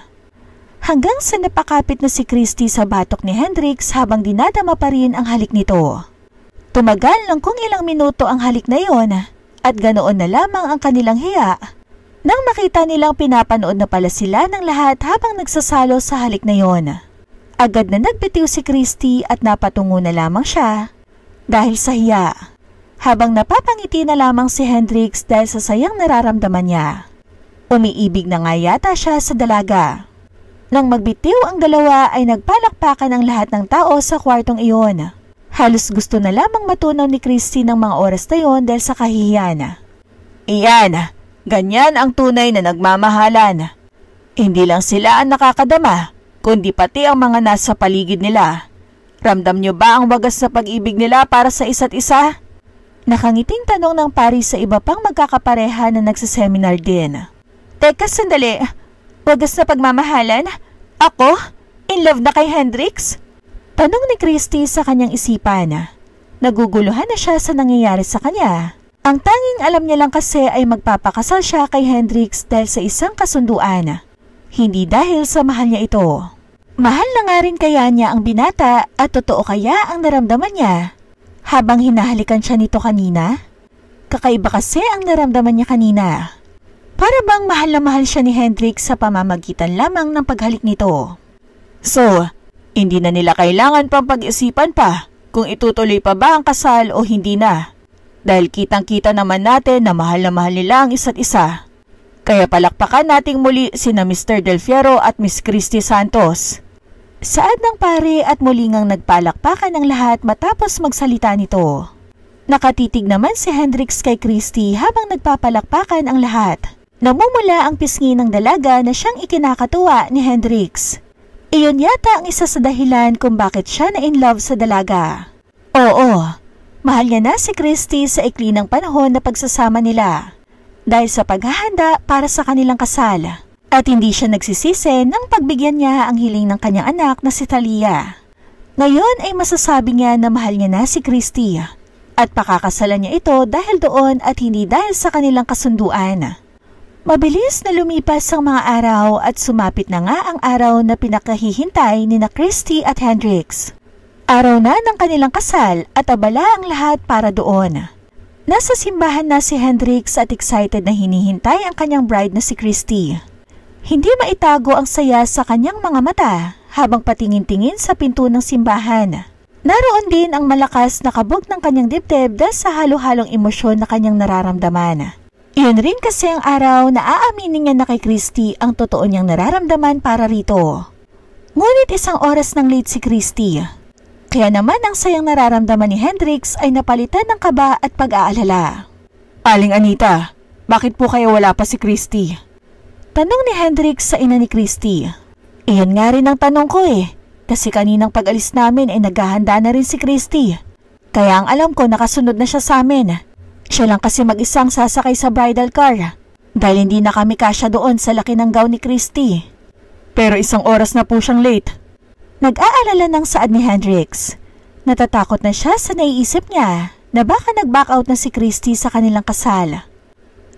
Hanggang sa napakapit na si Christy sa batok ni Hendrix habang dinadama pa rin ang halik nito. Tumagal ng kung ilang minuto ang halik na yon at ganoon na lamang ang kanilang hiya nang makita nilang pinapanood na pala sila ng lahat habang nagsasalo sa halik na yon. Agad na nagbitiw si Christy at napatungo na lamang siya dahil sa hiya. Habang napapangiti na lamang si Hendrix dahil sa sayang nararamdaman niya. Umiibig na nga yata siya sa dalaga. Nang magbitiw ang dalawa ay nagpalakpakan ang lahat ng tao sa kwartong iyon. Halos gusto na lamang matunaw ni Christy ng mga oras na yon dahil sa kahihiyan. Iyan, ganyan ang tunay na nagmamahalan. Hindi lang sila ang nakakadama, kundi pati ang mga nasa paligid nila. Ramdam niyo ba ang wagas na pag-ibig nila para sa isa't isa? Nakangiting tanong ng pari sa iba pang magkakapareha na nagsiseminar din. Teka sandali, wagas na pagmamahalan? Ako? In love na kay Hendrix? Tanong ni Christy sa kanyang isipan. Naguguluhan na siya sa nangyayari sa kanya. Ang tanging alam niya lang kasi ay magpapakasal siya kay Hendrix dahil sa isang kasunduan. Hindi dahil sa mahal niya ito. Mahal na nga rin kaya niya ang binata at totoo kaya ang naramdaman niya. Habang hinahalikan siya nito kanina, kakaiba kasi ang naramdaman niya kanina. Para bang mahal na mahal siya ni Hendrix sa pamamagitan lamang ng paghalik nito. So, hindi na nila kailangan pang pag-isipan pa kung itutuloy pa ba ang kasal o hindi na. Dahil kitang-kita naman natin na mahal nila ang isa't isa. Kaya palakpakan nating muli sina Mr. Del Fierro at Miss Christy Santos. Saad ng pare at muli ngang nagpalakpakan ng lahat matapos magsalita nito. Nakatitig naman si Hendrix kay Christy habang nagpapalakpakan ang lahat. Namumula ang pisngi ng dalaga na siyang ikinakatuwa ni Hendrix. Iyon yata ang isa sa dahilan kung bakit siya na in love sa dalaga. Oo, mahal niya na si Christy sa ikli ng panahon na pagsasama nila. Dahil sa paghahanda para sa kanilang kasal. At hindi siya nagsisisi nang pagbigyan niya ang hiling ng kanyang anak na si Talia. Ngayon ay masasabi niya na mahal niya na si Christy. At pakakasalan niya ito dahil doon at hindi dahil sa kanilang kasunduan. Mabilis na lumipas ang mga araw at sumapit na nga ang araw na pinakahihintay ni na Christy at Hendrix. Araw na ng kanilang kasal at abala ang lahat para doon. Nasa simbahan na si Hendrix at excited na hinihintay ang kanyang bride na si Christy. Hindi maitago ang saya sa kanyang mga mata habang patingin-tingin sa pinto ng simbahan. Naroon din ang malakas na kabog ng kanyang dibdib dahil sa halo-halong emosyon na kanyang nararamdaman. Iyon rin kasi ang araw na aaminin niya na kay Christy ang totoo niyang nararamdaman para rito. Ngunit isang oras nang late si Christy. Kaya naman ang sayang nararamdaman ni Hendrix ay napalitan ng kaba at pag-aalala. Aling Anita, bakit po kayo wala pa si Christy? Tanong ni Hendrix sa ina ni Christy. Iyon nga rin ang tanong ko kasi kaninang pag-alis namin ay naghahanda na rin si Christy. Kaya ang alam ko nakasunod na siya sa amin. Siya lang kasi mag-isang sasakay sa bridal car dahil hindi na kami kasya doon sa laki ng gown ni Christy. Pero isang oras na po siyang late. Nag-aalala ng saad ni Hendrix. Natatakot na siya sa naiisip niya na baka nag-back out na si Christy sa kanilang kasal.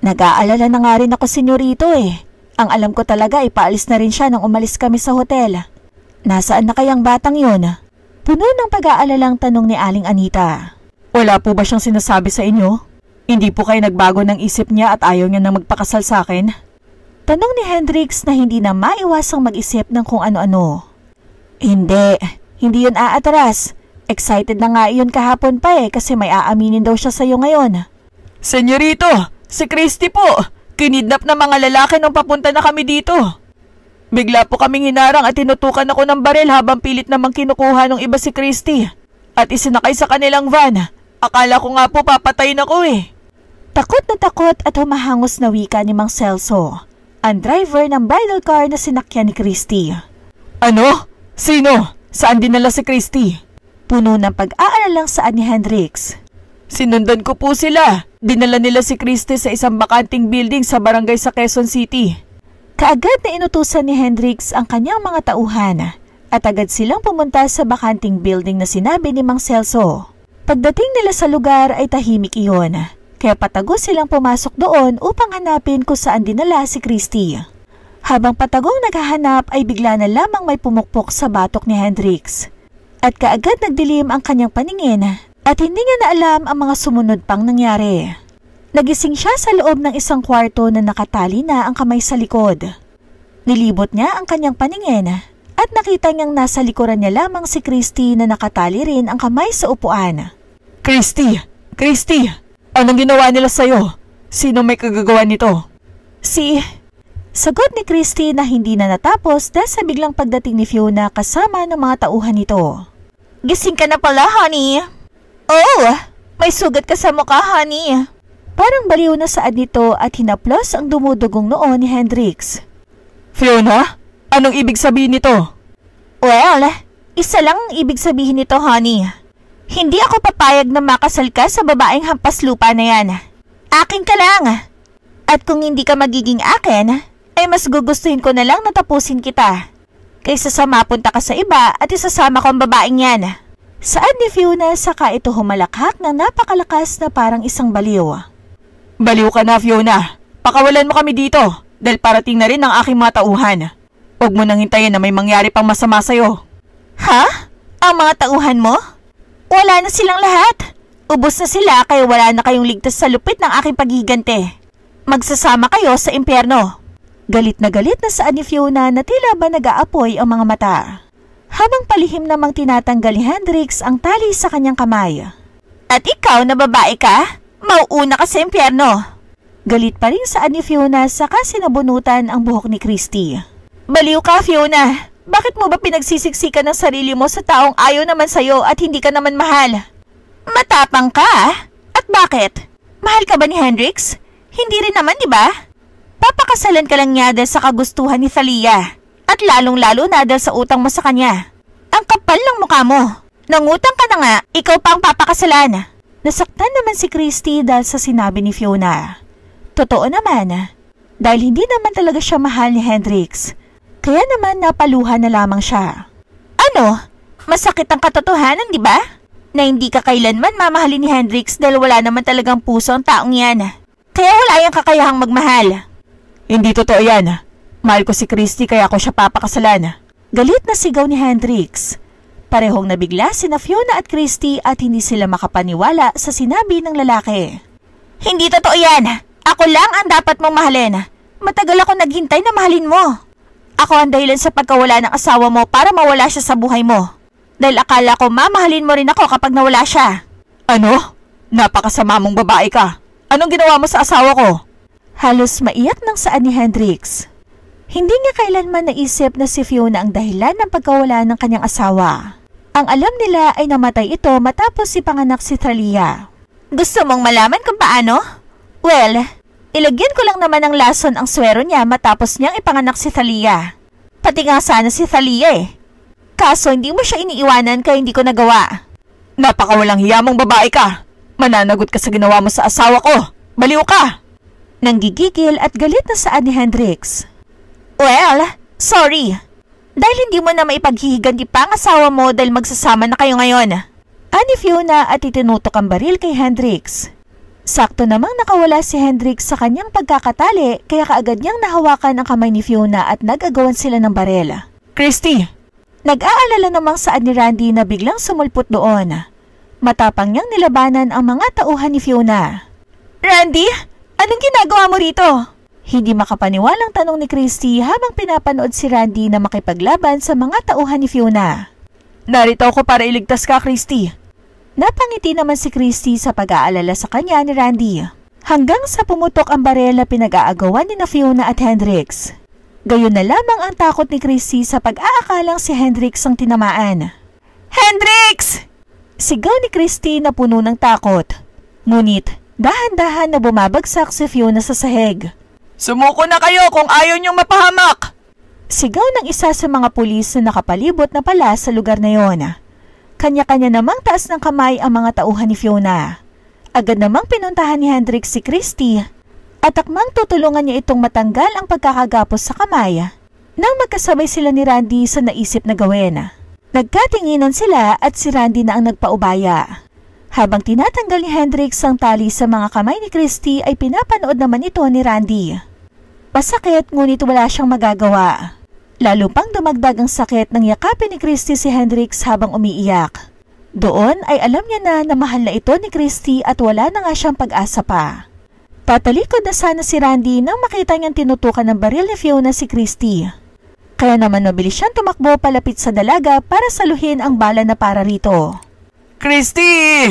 Nag-aalala na nga rin ako senyorito Ang alam ko talaga ay paalis na rin siya nang umalis kami sa hotel. Nasaan na kayang batang yun? Puno ng pag-aalalang tanong ni Aling Anita. Wala po ba siyang sinasabi sa inyo? Hindi po kayo nagbago ng isip niya at ayaw niya na magpakasal sa akin? Tanong ni Hendrix na hindi na maiwasang mag-isip ng kung ano-ano. Hindi yun aatras. Excited na nga iyon kahapon pa kasi may aaminin daw siya sa'yo ngayon. Senyorito, si Christy po. Kinidnap na mga lalaki nung papunta na kami dito. Bigla po kaming hinarang at tinutukan ako ng baril habang pilit namang kinukuha ng iba si Christy. At isinakay sa kanilang van. Akala ko nga po papatayin ako Takot na takot at humahangos na wika ni Mang Celso, ang driver ng bridal car na sinakyan ni Christy. Ano? Sino? Saan dinala si Christy? Puno ng pag-aalalang saad ni Hendrix. Sinundan ko po sila. Dinala nila si Christy sa isang bakanting building sa barangay sa Quezon City. Kaagad na inutusan ni Hendrix ang kanyang mga tauhan at agad silang pumunta sa bakanting building na sinabi ni Mang Celso. Pagdating nila sa lugar ay tahimik iyon, kaya patago silang pumasok doon upang hanapin kung saan dinala si Christy. Habang patagong naghahanap ay bigla na lamang may pumukpok sa batok ni Hendrix. At kaagad nagdilim ang kanyang paningin at hindi niya na alam ang mga sumunod pang nangyari. Nagising siya sa loob ng isang kwarto na nakatali na ang kamay sa likod. Nilibot niya ang kanyang paningin at nakita niyang nasa likuran niya lamang si Christy na nakatali rin ang kamay sa upuan. Christy, anong ginawa nila sa'yo? Sino may kagagawa nito? Sagot ni Christy na hindi na natapos dahil sa biglang pagdating ni Fiona kasama ng mga tauhan nito. Gising ka na pala, honey. Oh, may sugat ka sa mukha, honey. Parang baliw na saad nito at hinaplos ang dumudugong noo ni Hendrix. Fiona, anong ibig sabihin nito? Well, isa lang ang ibig sabihin nito, honey. Hindi ako papayag na makasal ka sa babaeng hampas lupa na yan. Akin ka lang. At kung hindi ka magiging akin, ay mas gugustuhin ko na lang na tapusin kita. Kaysa sa mapunta ka sa iba at isasama ko ang babaeng yan. Saad ni Fiona saka ito humalakhak ng napakalakas na parang isang baliw. Baliw ka na, Fiona. Pakawalan mo kami dito dahil parating na rin ang aking mga tauhan. Huwag mo nang hintayin na may mangyari pang masama sa'yo. Ha? Ang mga tauhan mo? Wala na silang lahat. Ubos na sila kaya wala na kayong ligtas sa lupit ng aking paghigante. Magsasama kayo sa impyerno. Galit na saad ni Fiona na tila ba nag-aapoy ang mga mata. habang palihim namang tinatanggal ni Hendrix ang tali sa kanyang kamay. At ikaw na babae ka? Mauuna ka sa impyerno. Galit pa rin saan ni Fiona saka sinabunutan ang buhok ni Christy. Baliw ka, Fiona. Bakit mo ba pinagsisiksikan ng sarili mo sa taong ayaw naman sa'yo at hindi ka naman mahal? Matapang ka? At bakit? Mahal ka ba ni Hendrix? Hindi rin naman, di ba? Papakasalan ka lang niya dahil sa kagustuhan ni Thalia. At lalong-lalo na dahil sa utang mo sa kanya. Ang kapal ng mukha mo. Nangutang ka na nga, ikaw pa ang papakasalan. Nasaktan naman si Christy dahil sa sinabi ni Fiona. Totoo naman, dahil hindi naman talaga siya mahal ni Hendrix. Kaya naman napaluhan na lamang siya. Ano? Masakit ang katotohanan, di ba? Na hindi ka kailanman mamahalin ni Hendrix dahil wala naman talagang puso ang taong yan. Kaya wala yung kakayahang magmahal. Hindi totoo yan. Mahal ko si Christy kaya ako siya papakasalan. Galit na sigaw ni Hendrix. Parehong nabigla sina Fiona at Christy at hindi sila makapaniwala sa sinabi ng lalaki. Hindi totoo yan. Ako lang ang dapat mong mahalin. Matagal ako naghintay na mahalin mo. Ako ang dahilan sa pagkawala ng asawa mo para mawala siya sa buhay mo. Dahil akala ko mamahalin mo rin ako kapag nawala siya. Ano? Napakasama mong babae ka. Anong ginawa mo sa asawa ko? Halos maiyak ng saan ni Hendrix. Hindi niya kailanman naisip na si Fiona ang dahilan ng pagkawala ng kanyang asawa. Ang alam nila ay namatay ito matapos ipanganak si Thalia. Gusto mong malaman kung paano? Well, ilagyan ko lang naman ng lason ang swero niya matapos niyang ipanganak si Thalia. Pati nga sana si Thalia eh. Kaso hindi mo siya iniiwanan kaya hindi ko nagawa. Napakawalang hiya mong babae ka. Mananagot ka sa ginawa mo sa asawa ko. Baliw ka! Nanggigigil at galit na saan ni Hendrix. Well, sorry. Dahil hindi mo na maipaghihiganti pa ang asawa mo dahil magsasama na kayo ngayon. Ani Fiona at itinutok ang baril kay Hendrix. Sakto namang nakawala si Hendrix sa kanyang pagkakatali kaya kaagad niyang nahawakan ang kamay ni Fiona at nag-agawan sila ng baril. Christy! Nag-aalala namang saan ni Randy na biglang sumulpot doon. Matapang niyang nilabanan ang mga tauhan ni Fiona. Randy, anong ginagawa mo rito? Hindi makapaniwalang tanong ni Christy habang pinapanood si Randy na makipaglaban sa mga tauhan ni Fiona. Narito ako para iligtas ka, Christy. Napangiti naman si Christy sa pag-aalala sa kanya ni Randy. Hanggang sa pumutok ang barel na pinag-aagawan ni Fiona at Hendrix. Gayon na lamang ang takot ni Christy sa pag-aakalang si Hendrix ang tinamaan. Hendrix! Sigaw ni Christy na puno ng takot. Ngunit dahan-dahan na bumabagsak si Fiona sa sahig. Sumuko na kayo kung ayaw niyong mapahamak! Sigaw ng isa sa mga pulis na nakapalibot na pala sa lugar na yon. Kanya-kanya namang taas ng kamay ang mga tauhan ni Fiona. Agad namang pinuntahan ni Hendrix si Christy at akmang tutulungan niya itong matanggal ang pagkakagapos sa kamay. Nang magkasabay sila ni Randy sa naisip na gawin. Nagkatinginan sila at si Randy na ang nagpaubaya. Habang tinatanggal ni Hendrix ang tali sa mga kamay ni Christy ay pinapanood naman ito ni Randy. Masakit ngunit wala siyang magagawa. Lalo pang dumagdag ang sakit nang yakapin ni Christy si Hendrix habang umiiyak. Doon ay alam niya na mahal na ito ni Christy at wala na nga siyang pag-asa pa. Tatalikod na sana si Randy nang makita niyang tinutukan ng baril ni Fiona si Christy. Kaya naman mabilis siyang tumakbo palapit sa dalaga para saluhin ang bala na para rito. Christy!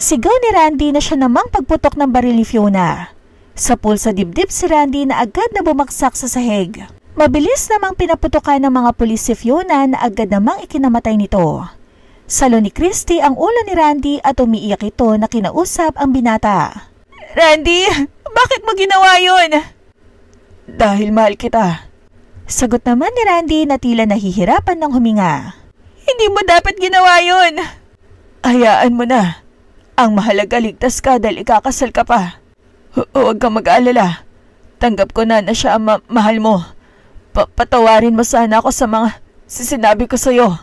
Sigaw ni Randy na siya namang pagputok ng baril ni Fiona. Sa pool sa dibdib si Randy na agad na bumaksak sa sahig. Mabilis namang pinaputukan ng mga pulis si Fiona na agad namang ikinamatay nito. Salo ni Christy ang ulo ni Randy at umiiyak ito na kinausap ang binata. Randy, bakit mo ginawa yun? Dahil mahal kita. Sagot naman ni Randy na tila nahihirapan ng huminga. Hindi mo dapat ginawa yun. Hayaan mo na. Ang mahalaga ligtas ka dahil ikakasal ka pa. Huwag kang mag-aalala. Tanggap ko na siya ang mahal mo. Patawarin mo sana ako sa mga sinabi ko sa'yo.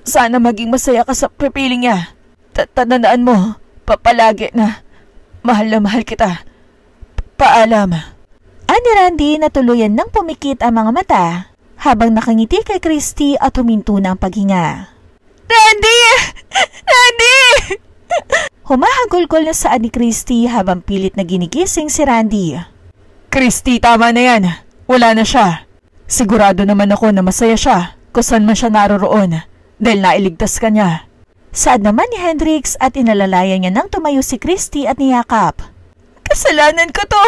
Sana maging masaya ka sa pipiling niya. Tandaan mo, palagi na mahal kita. Paalam. Ani Randy na tuluyan nang pumikit ang mga mata habang nakangiti kay Christy at huminto na ang paghinga. Randy! Randy! Humahagulgol na saan ni Christy habang pilit na ginigising si Randy. Christy, tama na yan. Wala na siya. Sigurado naman ako na masaya siya kung saan man siya naroroon dahil nailigtas ka niya. Saad naman ni Hendrix at inalalayan niya nang tumayo si Christy at niyakap. Kasalanan ko to!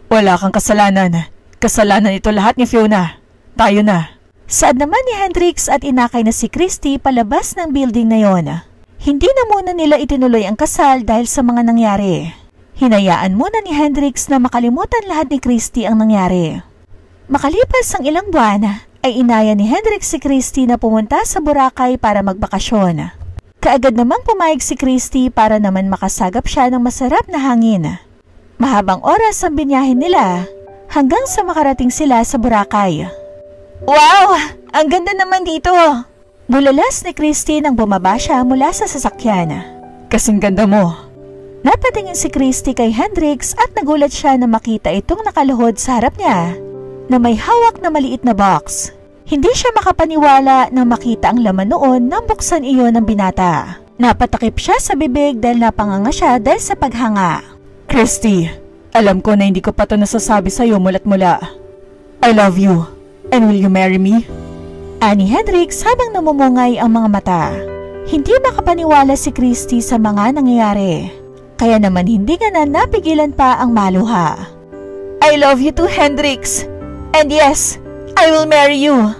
Wala kang kasalanan. Kasalanan ito lahat ni Fiona. Tayo na. Saad naman ni Hendrix at inakay na si Christy palabas ng building na yon. Hindi na muna nila itinuloy ang kasal dahil sa mga nangyari. Hinayaan muna ni Hendrix na makalimutan lahat ni Christy ang nangyari. Makalipas ang ilang buwan, ay inaya ni Hendrix si Christy na pumunta sa Boracay para magbakasyon. Kaagad namang pumayag si Christy para naman makasagap siya ng masarap na hangin. Mahabang oras ang binyahin nila hanggang sa makarating sila sa Boracay. Wow! Ang ganda naman dito! Bulalas ni Christy nang bumaba siya mula sa sasakyan. Kasing ganda mo. Napatingin si Christy kay Hendrix at nagulat siya na makita itong nakaluhod sa harap niya na may hawak na maliit na box. Hindi siya makapaniwala nang makita ang laman noon nang buksan iyon ng binata. Napatakip siya sa bibig dahil napanganga siya dahil sa paghanga. Christy, alam ko na hindi ko pa ito nasasabi sa'yo mula't mula. I love you, and will you marry me? Ani Hendrix habang namumungay ang mga mata. Hindi makapaniwala si Christy sa mga nangyayari. Kaya naman hindi nga na napigilan pa ang maluha. I love you too, Hendrix. And yes, I will marry you.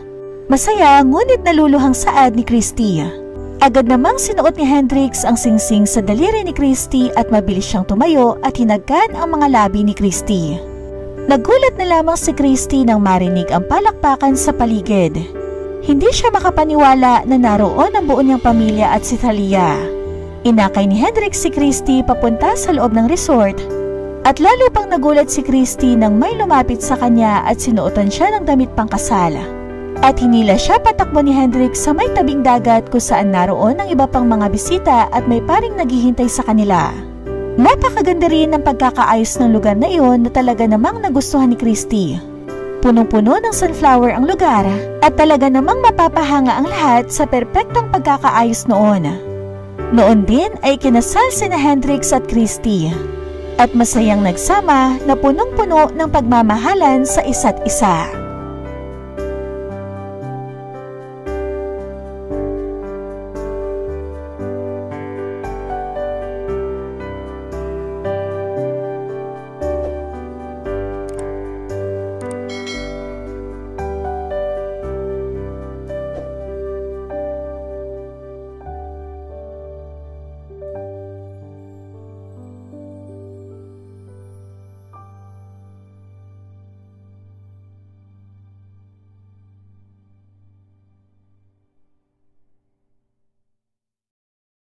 Masaya ngunit naluluhang saad ni Christy. Agad namang sinuot ni Hendrix ang singsing sa daliri ni Christy at mabilis siyang tumayo at hinagkan ang mga labi ni Christy. Nagulat na lamang si Christy nang marinig ang palakpakan sa paligid. Hindi siya makapaniwala na naroon ang buo niyang pamilya at si Thalia. Inakay ni Hendrix si Christy papunta sa loob ng resort. At lalo pang nagulat si Christy nang may lumapit sa kanya at sinuotan siya ng damit pangkasal. At hinila siya patakbo ni Hendrix sa may tabing dagat kung saan naroon ang iba pang mga bisita at may paring naghihintay sa kanila. Napakaganda rin ng pagkakaayos ng lugar na iyon na talaga namang nagustuhan ni Christy. Punong-puno ng sunflower ang lugar at talaga namang mapapahanga ang lahat sa perpektong pagkakaayos noon. Noon din ay kinasal sina Hendrix at Christy. At masayang nagsama na punong-puno ng pagmamahalan sa isa't isa.